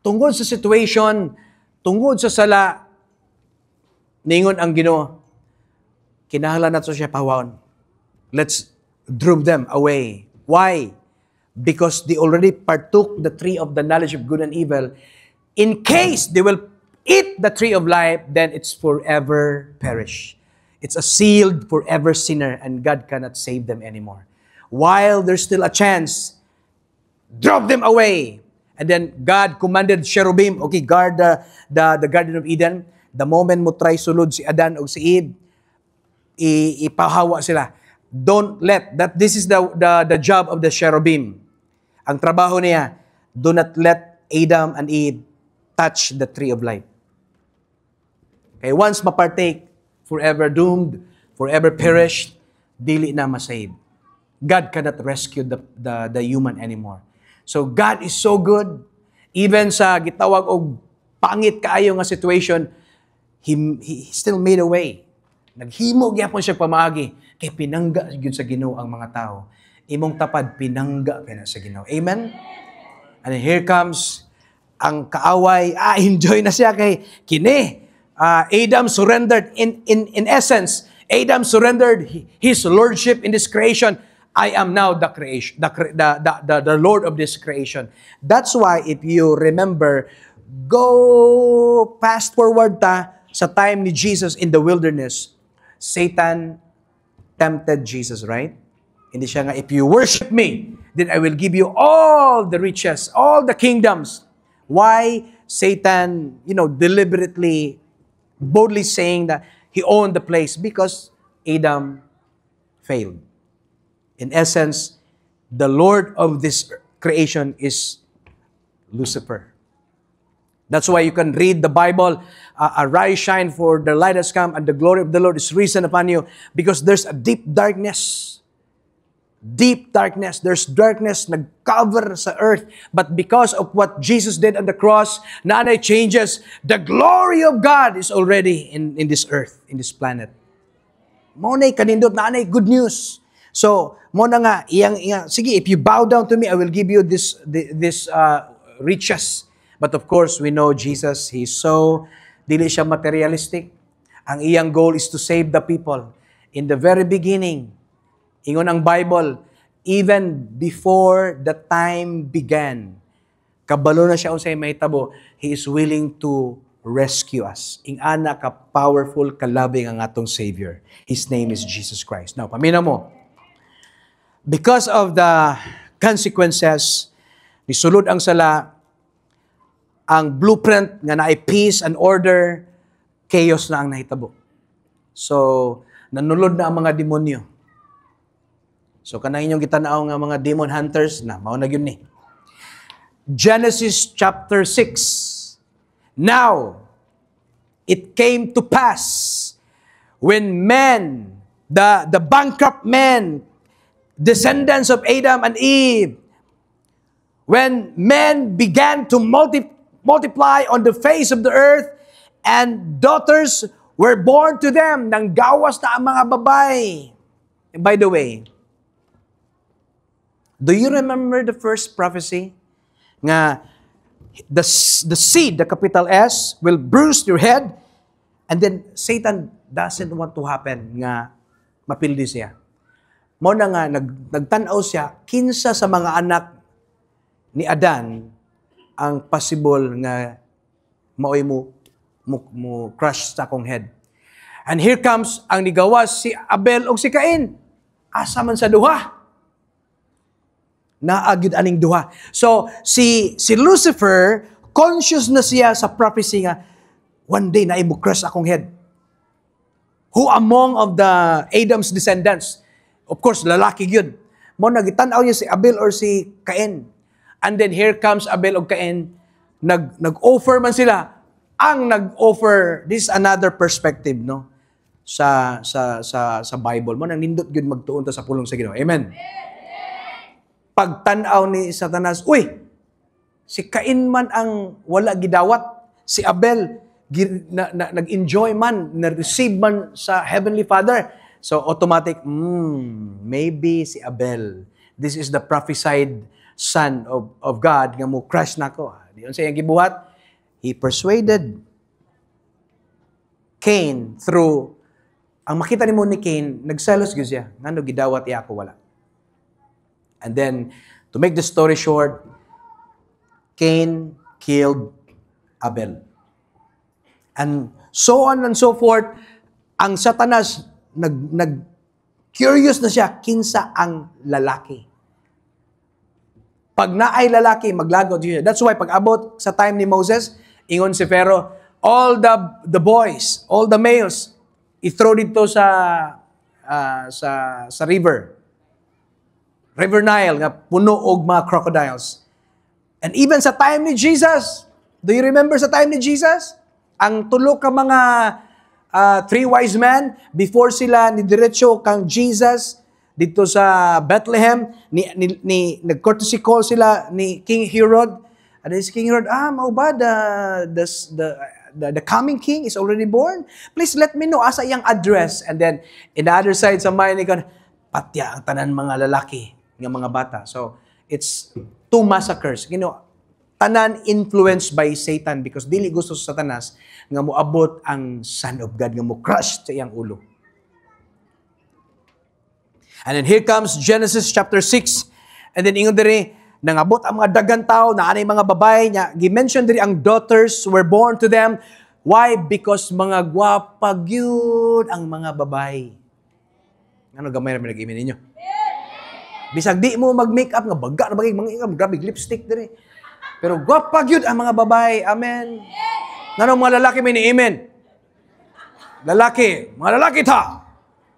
tungod sa situation, tungod sa sala, ningon ang Ginoo, kinahanglan nato siya pahawaon. Let's drive them away. Why? Because they already partook the tree of the knowledge of good and evil. In case they will eat the tree of life, then it's forever perish. It's a sealed forever sinner, and God cannot save them anymore. While there's still a chance, drop them away. And then God commanded cherubim, okay, guard the Garden of Eden. The moment mo try sulod si Adan o si Eve, ipahawa sila. Don't let that. This is the job of the cherubim. Ang trabaho niya, do not let Adam and Eve touch the tree of life. Okay, once mapartake, forever doomed, forever perished, dili na masave. God cannot rescue the human anymore. So God is so good. Even sa gitawag og pangit kaayo nga situation, He still made a way. Naghimo gyapon siya pamaagi kay pinangga gyud sa Ginoo ang mga tao. Imong tapad pinangga kana sa Ginoo. Amen. And here comes ang kaaway. Enjoy na siya kay kini. Adam surrendered in essence. Adam surrendered his lordship in this creation. I am now the creation, the Lord of this creation. That's why if you remember, go fast forward sa time ni Jesus in the wilderness. Satan tempted Jesus, right? Hindi siya nga, if you worship me, then I will give you all the riches, all the kingdoms. Why Satan, deliberately, boldly saying that he owned the place? Because Adam failed. In essence, the Lord of this creation is Lucifer. That's why you can read the Bible, arise, shine, for the light has come, and the glory of the Lord is risen upon you. Because there's a deep darkness. Deep darkness. There's darkness nag-cover sa earth. But because of what Jesus did on the cross, nanay changes. The glory of God is already in this earth, in this planet. Monay kanindot, nanay good news. So, mo na nga, sige, if you bow down to me, I will give you this riches. But of course, we know Jesus, He's so, dili siya materialistic. Ang iyang goal is to save the people. In the very beginning, ingon ang Bible, even before the time began, kabalo na siya unsay mahitabo, He is willing to rescue us. Ing ana ka powerful, kalabing ang atong Savior. His name is Jesus Christ. Now, pamina mo, because of the consequences, nisulod ang sala, ang blueprint nga naay peace and order, chaos na ang nahitabo. So, nanulod na ang mga demonyo. So, kanang inyong gitanaw nga mga demon hunters na, mao na yun ni. Genesis chapter 6. Now, it came to pass when men, the bankrupt men, descendants of Adam and Eve, when men began to multiply on the face of the earth, and daughters were born to them, nang gawas na ang mga babae. And by the way, do you remember the first prophecy? Nga, the seed, the capital S, will bruise your head, and then Satan doesn't want to happen nga mapildi siya. Mo na nga, nagtanaw siya, kinsa sa mga anak ni Adan ang possible nga maoy mo crush sa akong head. And here comes ang nigawas si Abel o si Cain. Asa man sa duha. Naagid aning duha. So, si Lucifer, conscious na siya sa prophecy nga, one day na mo crush akong head. Who among of the Adam's descendants? Of course, lalaki yun. Mo nagitanaw niya si Abel or si Cain. And then here comes Abel o Cain, nag-offer man sila. Ang nag-offer, this is another perspective, no? Sa Bible mo, nang nindot yun magtuon ta sa pulong sa Ginoo. Amen. Pagtanaw ni Satanas, uy, si Cain man ang wala gidawat, si Abel nag-enjoy man, na-receive man sa Heavenly Father. So automatic, maybe si Abel, this is the prophesied son of God, nga mo crush na ko. Diyon sa iyang gibuhat, he persuaded Cain through, ang makita ni mo ni Cain, nagselos gyud siya, ngano gidawat iya ko wala. And then, to make the story short, Cain killed Abel. And so on and so forth, ang Satanas, curious na siya, kinsa ang lalaki. Pag naay lalaki, maglagot siya. That's why, pag abot sa time ni Moses, ingon si Pharaoh, all the boys, all the males, i-throw dito sa river. River Nile, nga puno og mga crocodiles. And even sa time ni Jesus, do you remember sa time ni Jesus? Ang tulo ka mga three wise men, before sila ni diretso kang Jesus dito sa Bethlehem, nag-courtesy call sila ni King Herod. And then si King Herod, mao ba the coming king is already born? Please let me know asa iyang address. And then in the other side sa mind ni patya ang tanan mga lalaki ng mga bata. So it's two massacres. Tanan influenced by Satan because dili gusto sa Satanas nga moabot ang Son of God, nga mo crush sa iyang ulo. And then here comes Genesis chapter 6. And then ingon diri, nangabot ang mga dagang tao, na anay mga babae niya. Gi-mention diri ang daughters were born to them. Why? Because mga gwapag yun ang mga babae. Ano gamay na pinag-imin ninyo? Bisag di mo mag-makeup, nga baga na bagay, mga grabe, lipstick diri. Pero gwapag yun ang mga babae. Amen. Nanong mga lalaki may ni amen? Lalaki. Mga lalaki ta.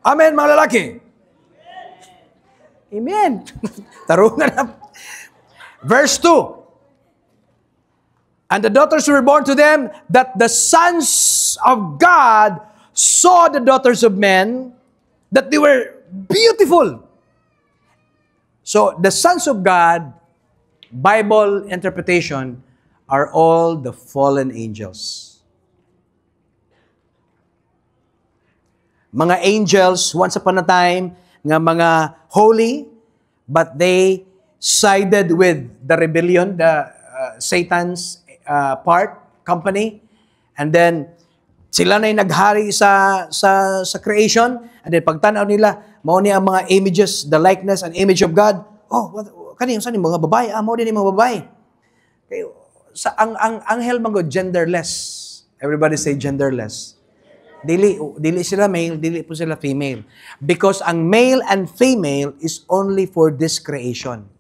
Amen, mga lalaki. Amen. Tarungan na. Verse 2. And the daughters were born to them, that the sons of God saw the daughters of men, that they were beautiful. So, the sons of God, Bible interpretation, are all the fallen angels. Mga angels, once upon a time, nga mga holy, but they sided with the rebellion, the Satan's company, and then sila na'y naghari sa creation, and then pagtanaw nila, mao ni ang mga images, the likeness and image of God. Kaniyang saan yung mga babae? Mao din yung mga babae. Okay, ang anghel mga genderless. Everybody say genderless. Dili sila male, dili po sila female. Because ang male and female is only for this creation.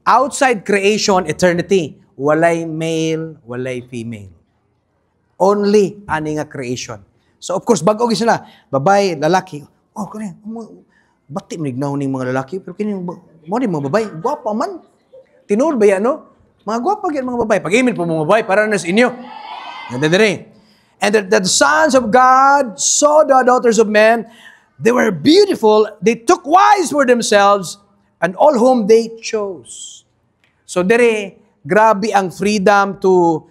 Outside creation, eternity. walay male, walay female. Only ani nga creation. So of course, bago sila, babae, lalaki. Oh, kani, bati manignaw ning mga lalaki, pero kini mo ni mga babae, gwapa man. Tinuod ba yan, no? Mga gwapa gyud mga babae. Pag-imin po mga babae para na sa inyo. And the sons of God saw the daughters of men. They were beautiful. They took wives for themselves, and all whom they chose. So dire, grabe ang freedom to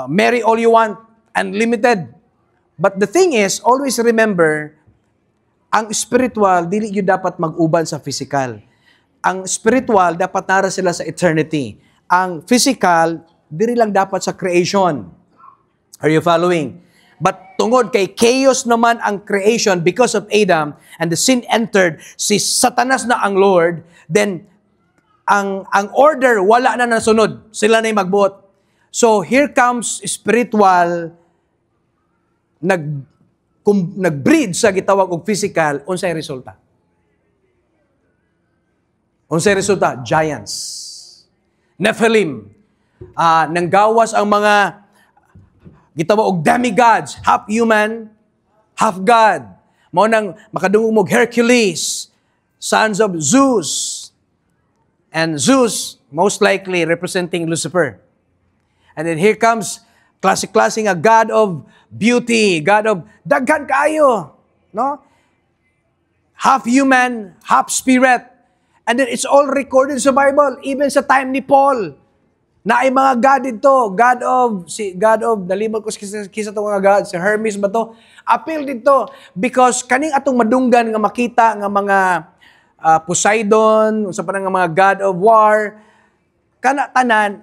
marry all you want, unlimited. But the thing is, always remember, ang spiritual, dili yun dapat mag-uban sa physical. Ang spiritual, dapat nara sila sa eternity. Ang physical, dili lang dapat sa creation. Are you following? But tungod kay chaos naman ang creation because of Adam and the sin entered, si Satanas na ang Lord, then ang order wala na nasunod. Sila na yung magbuot. So here comes spiritual nag-breed sa gitawag og physical, unsay resulta? Unsay resulta? Giants. Nephilim. Nanggawas ang mga gitawag og demigods, half human, half God. Mao nang makadungog mo Hercules, sons of Zeus. And Zeus, most likely representing Lucifer. And then here comes classic a God of beauty, God of daghan kaayo, no? Half human, half spirit. And then it's all recorded sa Bible, even sa time ni Paul. Na ay mga God dito, God of, nalimot ko kisa itong mga God, si Hermes ba to? Appeal dito, because kaning atong madunggan nga makita nga mga Poseidon, sa panang nga mga God of war, tanan,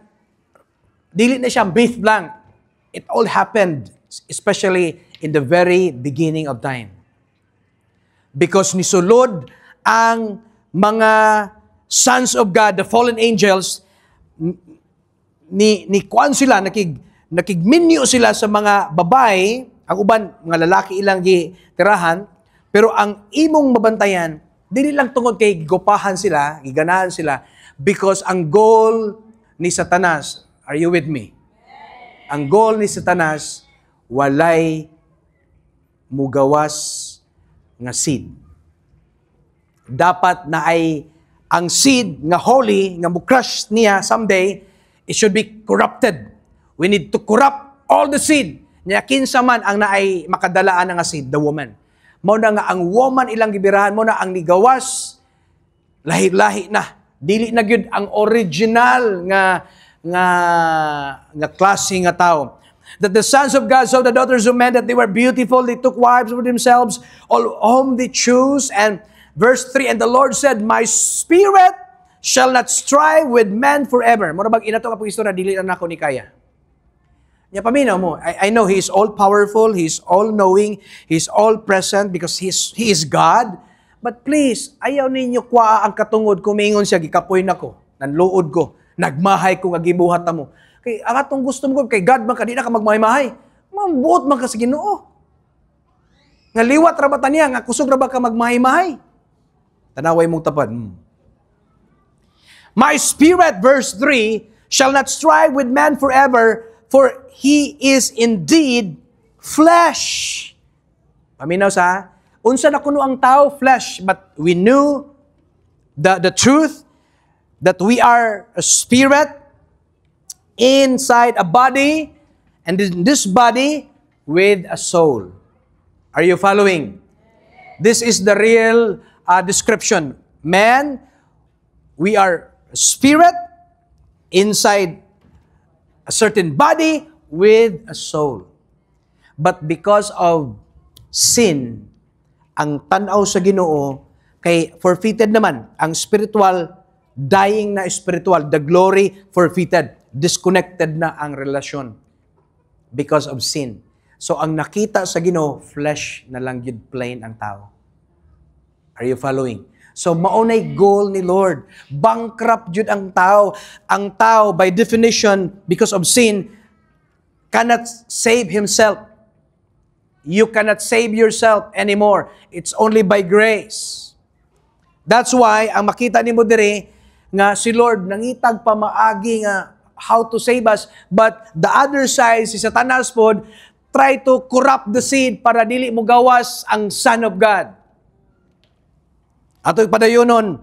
dili na siya myth lang. It all happened, especially in the very beginning of time. Because nisulod ang mga sons of God, the fallen angels, ni kuan sila, nakigminyo sila sa mga babae, ang uban, mga lalaki ilang gitirahan, pero ang imong mabantayan, dili lang tungod kay gigopahan sila, giganahan sila, because ang goal ni Satanas, are you with me? Ang goal ni Satanas, walay mugawas nga seed. Dapat na ay ang seed nga holy, nga mukrush niya someday, it should be corrupted. We need to corrupt all the seed. Niya kinsa man ang naay makadalaan nga seed, the woman. Mao na nga ang woman ilang gibirahan mo na ang nigawas, lahi-lahi na. Dili na gyud ang original nga klase nga tao. That the sons of God saw the daughters of men that they were beautiful, they took wives for themselves, all whom they choose. And verse 3, and the Lord said, my spirit shall not strive with man forever. Mura bag inato nga istorya, dili na nako ni kaya. Nya paminaw mo, I know He is all-powerful, He is all-knowing, He is all-present because He is God. But please, ayaw ninyo kwa ang katungod kung maingon siya, gikapoy na ko, nanluod ko, nagmahay ko nga gibuhat mo. Kay ang atong gusto mo kay God man di na ka magmahay-mahay. Mambuot man ka sa Ginoo. Nga liwat ra ba taniya nga kusog ra ba ka magmahay-mahay? Tanaway mong tapad. My spirit, verse 3, shall not strive with man forever, for he is indeed flesh. Paminaw sa, unsa na kuno ang tao, flesh, but we knew the truth that we are a spirit inside a body, and in this body with a soul. Are you following? This is the real description. Man, we are a spirit inside a certain body with a soul. But because of sin, ang tanaw sa Ginoo kay forfeited naman ang spiritual, dying na spiritual, the glory forfeited, disconnected na ang relasyon because of sin. So ang nakita sa Ginoo, flesh na lang yun plain ang tao. Are you following? So maunay goal ni Lord. Bankrupt yun ang tao. Ang tao, by definition, because of sin, cannot save himself. You cannot save yourself anymore. It's only by grace. That's why, ang makita ni mo dire, nga si Lord, nangitag pa maagi nga, how to save us, but the other side, si Satanas pod, try to corrupt the seed para dili mo gawas ang Son of God. Ato padayonon,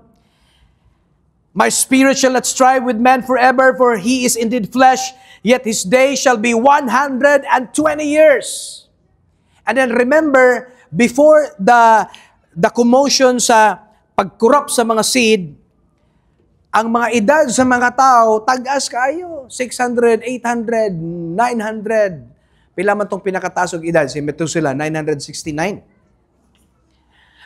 my spirit shall not strive with man forever, for he is indeed flesh, yet his day shall be 120 years. And then remember, before the commotion sa pag-corrupt sa mga seed, ang mga edad sa mga tao, tag-as kayo, 600, 800, 900. Pila man tong pinakatasog edad, si Methuselah, 969.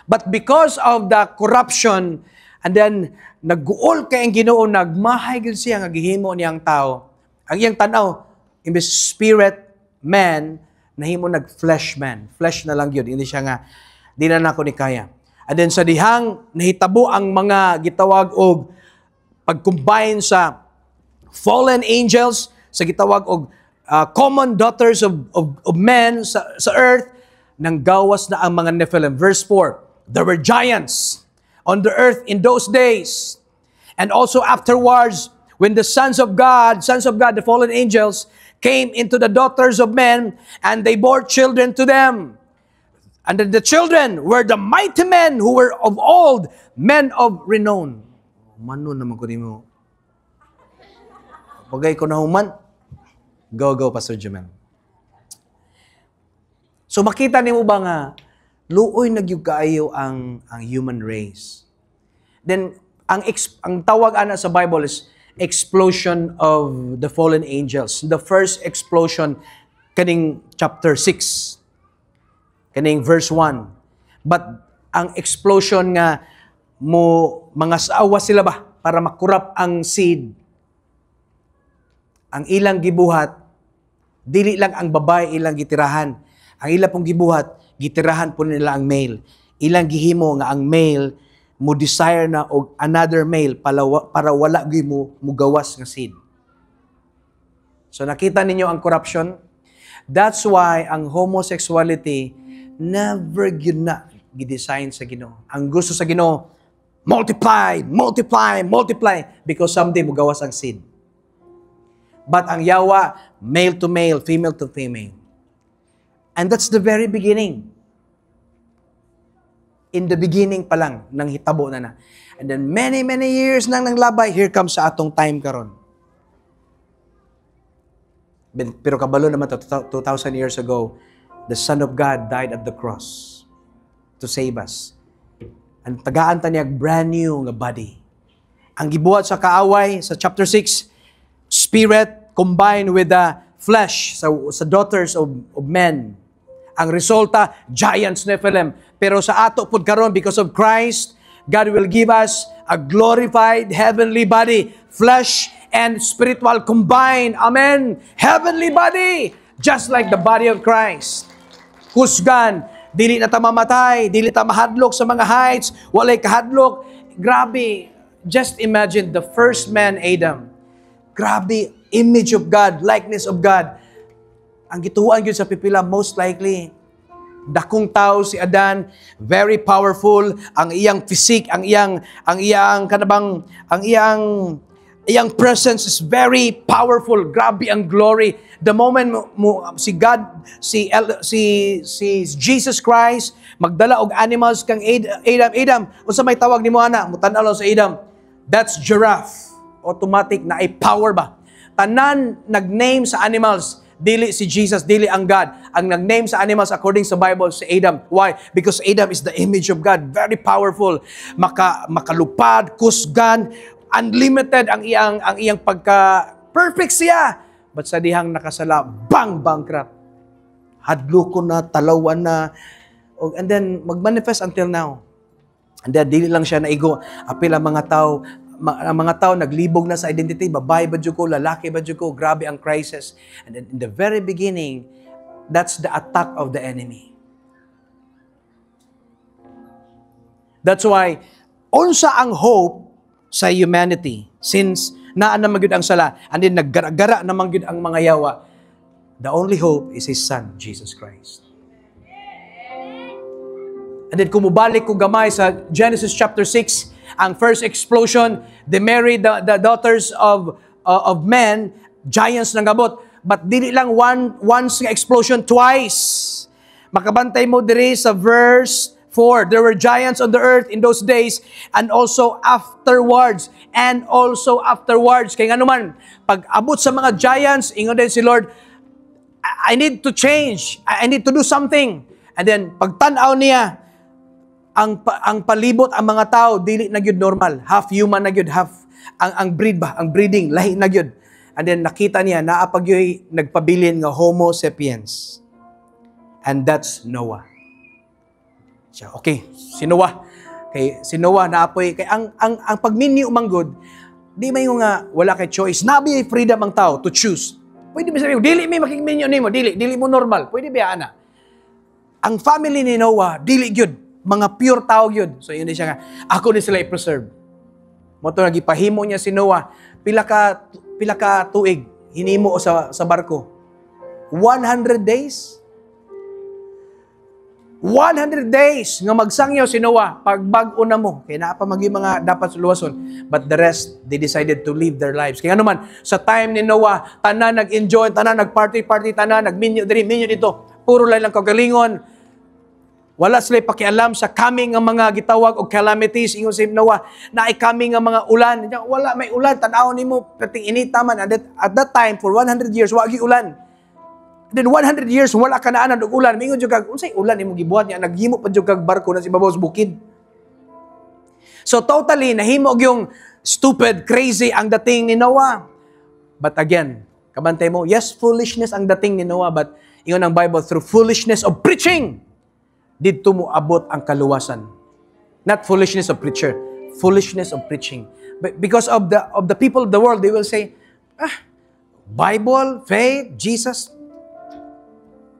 But because of the corruption, and then nag-guol kay ang Ginoo, nagmahay gid siya nga gihimo niyang tao. Ang iyang tanaw, imbes spirit man, nahimo nag-flesh man. Flesh na lang yun. Hindi siya nga, di na nako ni kaya. And then sa dihang, nahitabo ang mga gitawag og pag-combine sa fallen angels, sa gitawag og common daughters of men sa earth, nang gawas na ang mga Nephilim. Verse 4, there were giants on the earth in those days. And also afterwards, when the sons of God, the fallen angels, came into the daughters of men, and they bore children to them. And the children were the mighty men who were of old, men of renown. Manon naman ko mo. Pagay ko na human. Go, Pastor Jumel. So makita nimo ba nga, luoy nagyug kaayo ang human race. Then, ang tawag ana sa Bible is explosion of the fallen angels. The first explosion, kaning chapter 6. Kaning verse 1. But ang explosion nga, mga saawa sila ba para makurap ang seed. Ang ilang gibuhat, dili lang ang babae ilang gitirahan. Ang ilang pong gibuhat, gitirahan po nila ang male. Ilang gihimo nga ang male mo desire na og another male para wala gyud mo mugawas nga seed. So nakita ninyo ang corruption? That's why ang homosexuality never gyud na gidesign sa Ginoo. Ang gusto sa Ginoo, multiply because someday mugawas ang seed. But ang yawa, male to male, female to female. And that's the very beginning. In the beginning pa lang, nang hitabo na. And then many years nang nanglabay, here comes sa atong time karon. Pero kabalo naman 2,000 years ago, the Son of God died at the cross to save us. And tagaan ta niya brand new nga body. Ang gibuhat sa kaaway, sa chapter 6, spirit combined with the flesh, sa daughters of men. Ang resulta, giants, Nephilim. Pero sa ato pud karon, because of Christ, God will give us a glorified heavenly body, flesh and spiritual combined. Amen. Heavenly body, just like the body of Christ. Kusgan, dili na ta mamatay, dili ta mahadlok sa mga heights, walay kahadlok. Grabe, just imagine the first man, Adam. Grabe, image of God, likeness of God. Ang gituhuan gyud sa pipila, most likely, dakong tao si Adan, very powerful, ang iyang physique, ang iyang presence is very powerful. Grabe ang glory. The moment si God, si Jesus Christ, magdala og animals kang Adam, unsa may tawag nimo ana? Mutan-aw lang sa Adam. That's giraffe. Automatic na ay power ba? Tanan nag-name sa animals, dili si Jesus, dili ang God. Ang nag-name sa animals according sa Bible si Adam. Why? Because Adam is the image of God, very powerful. Makalupad, kusgan, unlimited ang iyang pagka-perfect siya. But sa dihang nakasala, bankrupt. Hadloko na, talawan na. And then magmanifest until now. And then dili lang siya naigo. Apil ang mga tao naglibog na sa identity, babae ba dyan ko, lalaki ba dyan ko, grabe ang crisis. And then in the very beginning, that's the attack of the enemy. That's why, unsa ang hope sa humanity, since naan na magyud ang sala, and then naggara-gara na magyud ang mga yawa, the only hope is His Son, Jesus Christ. And then kumubalik ko gamay sa Genesis chapter 6, ang first explosion, they married the daughters of of men, giants nang gabot. But dili lang once nga explosion, twice. Makabantay mo diri sa verse 4. There were giants on the earth in those days and also afterwards. And also afterwards. Kaya nga naman, pag abot sa mga giants, ingon din si Lord, I need to change. I need to do something. And then, pagtanaw niya, ang palibot, ang mga tao, dili na gyud normal. Half human na gyud, half, ang breeding, lahi na gyud. And then, nakita niya, naapag yo'y nagpabilin nga Homo sapiens. And that's Noah. Siya, okay, si Noah. Kay si Noah naapoy, kay ang pagminyo manggod, di may nga wala kay choice. Nabi freedom ang tao to choose. Pwede ba sabihin, dili may makikminyo nimo, dili mo normal. Pwede ba ana? Ang family ni Noah, dili gyud. Mga pure tao yun. So, yun din siya nga, ako din sila i-preserve. Moto nagipahimo niya si Noah, pila ka tuig, hinimo sa barko. 100 days? 100 days nga magsangyaw si Noah, pagbag-o na mo. Kaya naa pa mga dapat luwason. But the rest, they decided to live their lives. Kaya naman, sa time ni Noah, tanan nag-enjoy, tanan nag-party, tanan nagminyo diri, minyo dito. Puro lang kagalingon. Wala sila pakialam sa coming ng mga gitawag o calamities. Ingon si Noah, na ay coming ng mga ulan. Wala, may ulan. Tanaw ni mo, pating inita man. At that time, for 100 years, wagi ulan. Then 100 years, wala ka na anad og ulan. Mingon jud kag, unsay ulan imong gibuhat niya? Naghimo pa jud kag barko na si babaw sa bukid. So totally, nahimo yung stupid, crazy ang dating ni Noah. But again, kabantay mo, yes, foolishness ang dating ni Noah. But ingon ang Bible, through foolishness of preaching, dito mo abot ang kaluwasan. Not foolishness of preacher, foolishness of preaching. But because of the people of the world, they will say, Bible, faith, Jesus,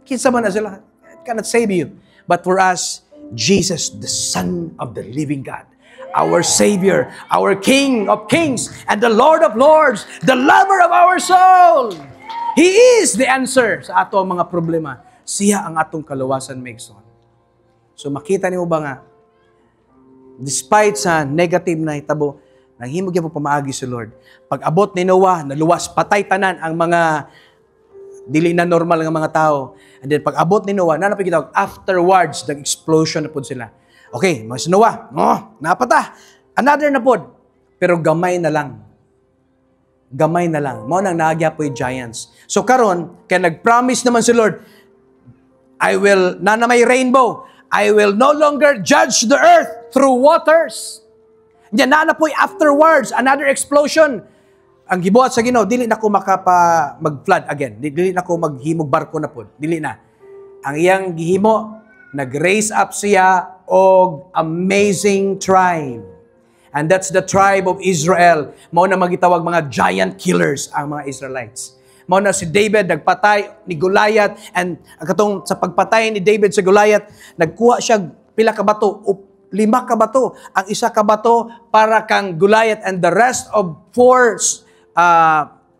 kinsa man na sila, cannot save you. But for us, Jesus, the Son of the living God, our Savior, our King of kings, and the Lord of lords, the lover of our soul. He is the answer sa ato ang mga problema. Siya ang atong kaluwasan, Megson. So makita niyo ba nga, despite sa negative na hitabo, nanghimog niya po pamaagi si Lord. Pag abot ni Noah, naluwas, patay tanan ang mga dili na normal ng mga tao. And then pag abot ni Noah, nanapagkita, afterwards, nag-explosion na po sila. Okay, mga si Noah, napata. Another na po. Pero gamay na lang. Gamay na lang. Mao nang naagya po yung giants. So karon, kaya nag-promise naman si Lord, I will, na may rainbow, I will no longer judge the earth through waters. Diyan na po afterwards, another explosion. Ang gibuhat sa Ginoo, dili na ko mag-flood again. Dili na ko maghimog barko na po. Dili na. Ang iyang gihimo, nag-raise up siya og amazing tribe. And that's the tribe of Israel. Mao na magitawag mga giant killers ang mga Israelites. Mao na si David nagpatay ni Goliath, and katong sa pagpatay ni David sa Goliath, nagkuha siya pila ka bato o 5 ka bato. Ang isa ka bato para kang Goliath, and the rest of 4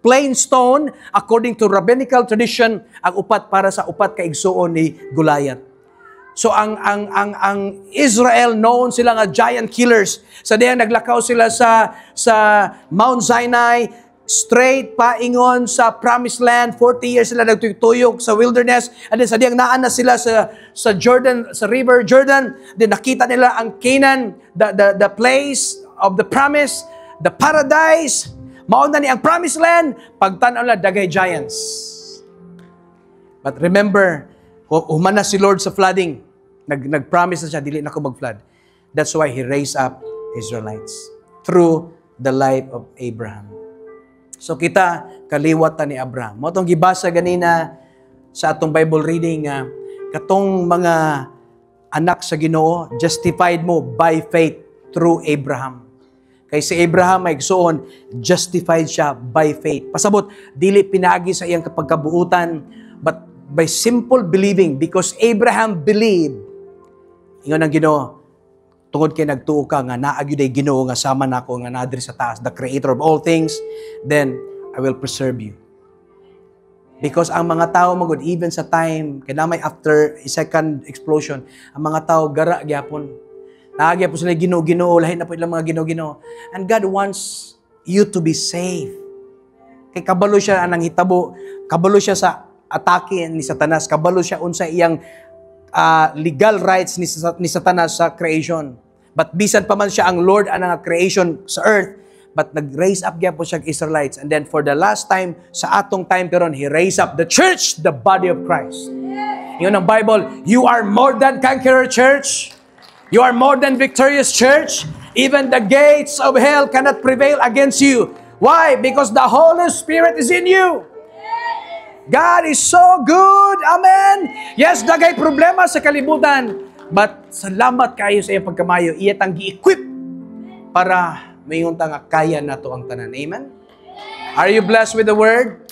plain stone according to rabbinical tradition, ang upat para sa upat ka igsuon ni Goliath. So ang Israel, known sila nga giant killers. Sa diyan naglakaw sila sa Mount Sinai, straight paingon sa promised land. 40 years sila nagtuyok sa wilderness. And then sa diyang naan na sila sa Jordan, sa river Jordan. Then nakita nila ang Canaan, the place of the promise, the paradise. Mauna ni ang promised land, pagtanaw nila dagay giants. But remember, humana si Lord sa flooding. Nag-promise na siya, dili na ko mag-flood. That's why He raised up Israelites through the life of Abraham. So kita, kaliwatan ni Abraham. Mo itong gibasa ganina sa atong Bible reading, katong mga anak sa Ginoo, justified mo by faith through Abraham. Kay si Abraham ay igsoon, justified siya by faith. Pasabot, dili pinagi sa iyang kapagkabuutan, but by simple believing, because Abraham believed. Ingon ang Ginoo, tungod kay nagtuo ka nga naagyuday Ginoo nga sama nako nga nadiri sa taas, the creator of all things, then I will preserve you. Because ang mga tao magud, even sa time kinamay after a second explosion, ang mga tao gara gyapon. Naagya po sila Ginoo, lahi na po ilang mga Ginoo. And God wants you to be safe. Kay kabalo siya anang hitabo, kabalo siya sa atake ni Satanas, kabalo siya unsa iyang legal rights ni Satanas sa creation. But bisan pa man siya ang Lord anang creation sa earth, but nag-raise up gyud po siya Israelites. And then for the last time, sa atong time peron, He raised up the church, the body of Christ. Yun ang Bible, you are more than conqueror, church. You are more than victorious, church. Even the gates of hell cannot prevail against you. Why? Because the Holy Spirit is in you. God is so good. Amen. Yes, dagay problema sa kalibutan. But salamat kayo sa iyong pagkamayo. Iya tang gi-equip para mayunta nga kaya na to ang tanan. Amen? Are you blessed with the word?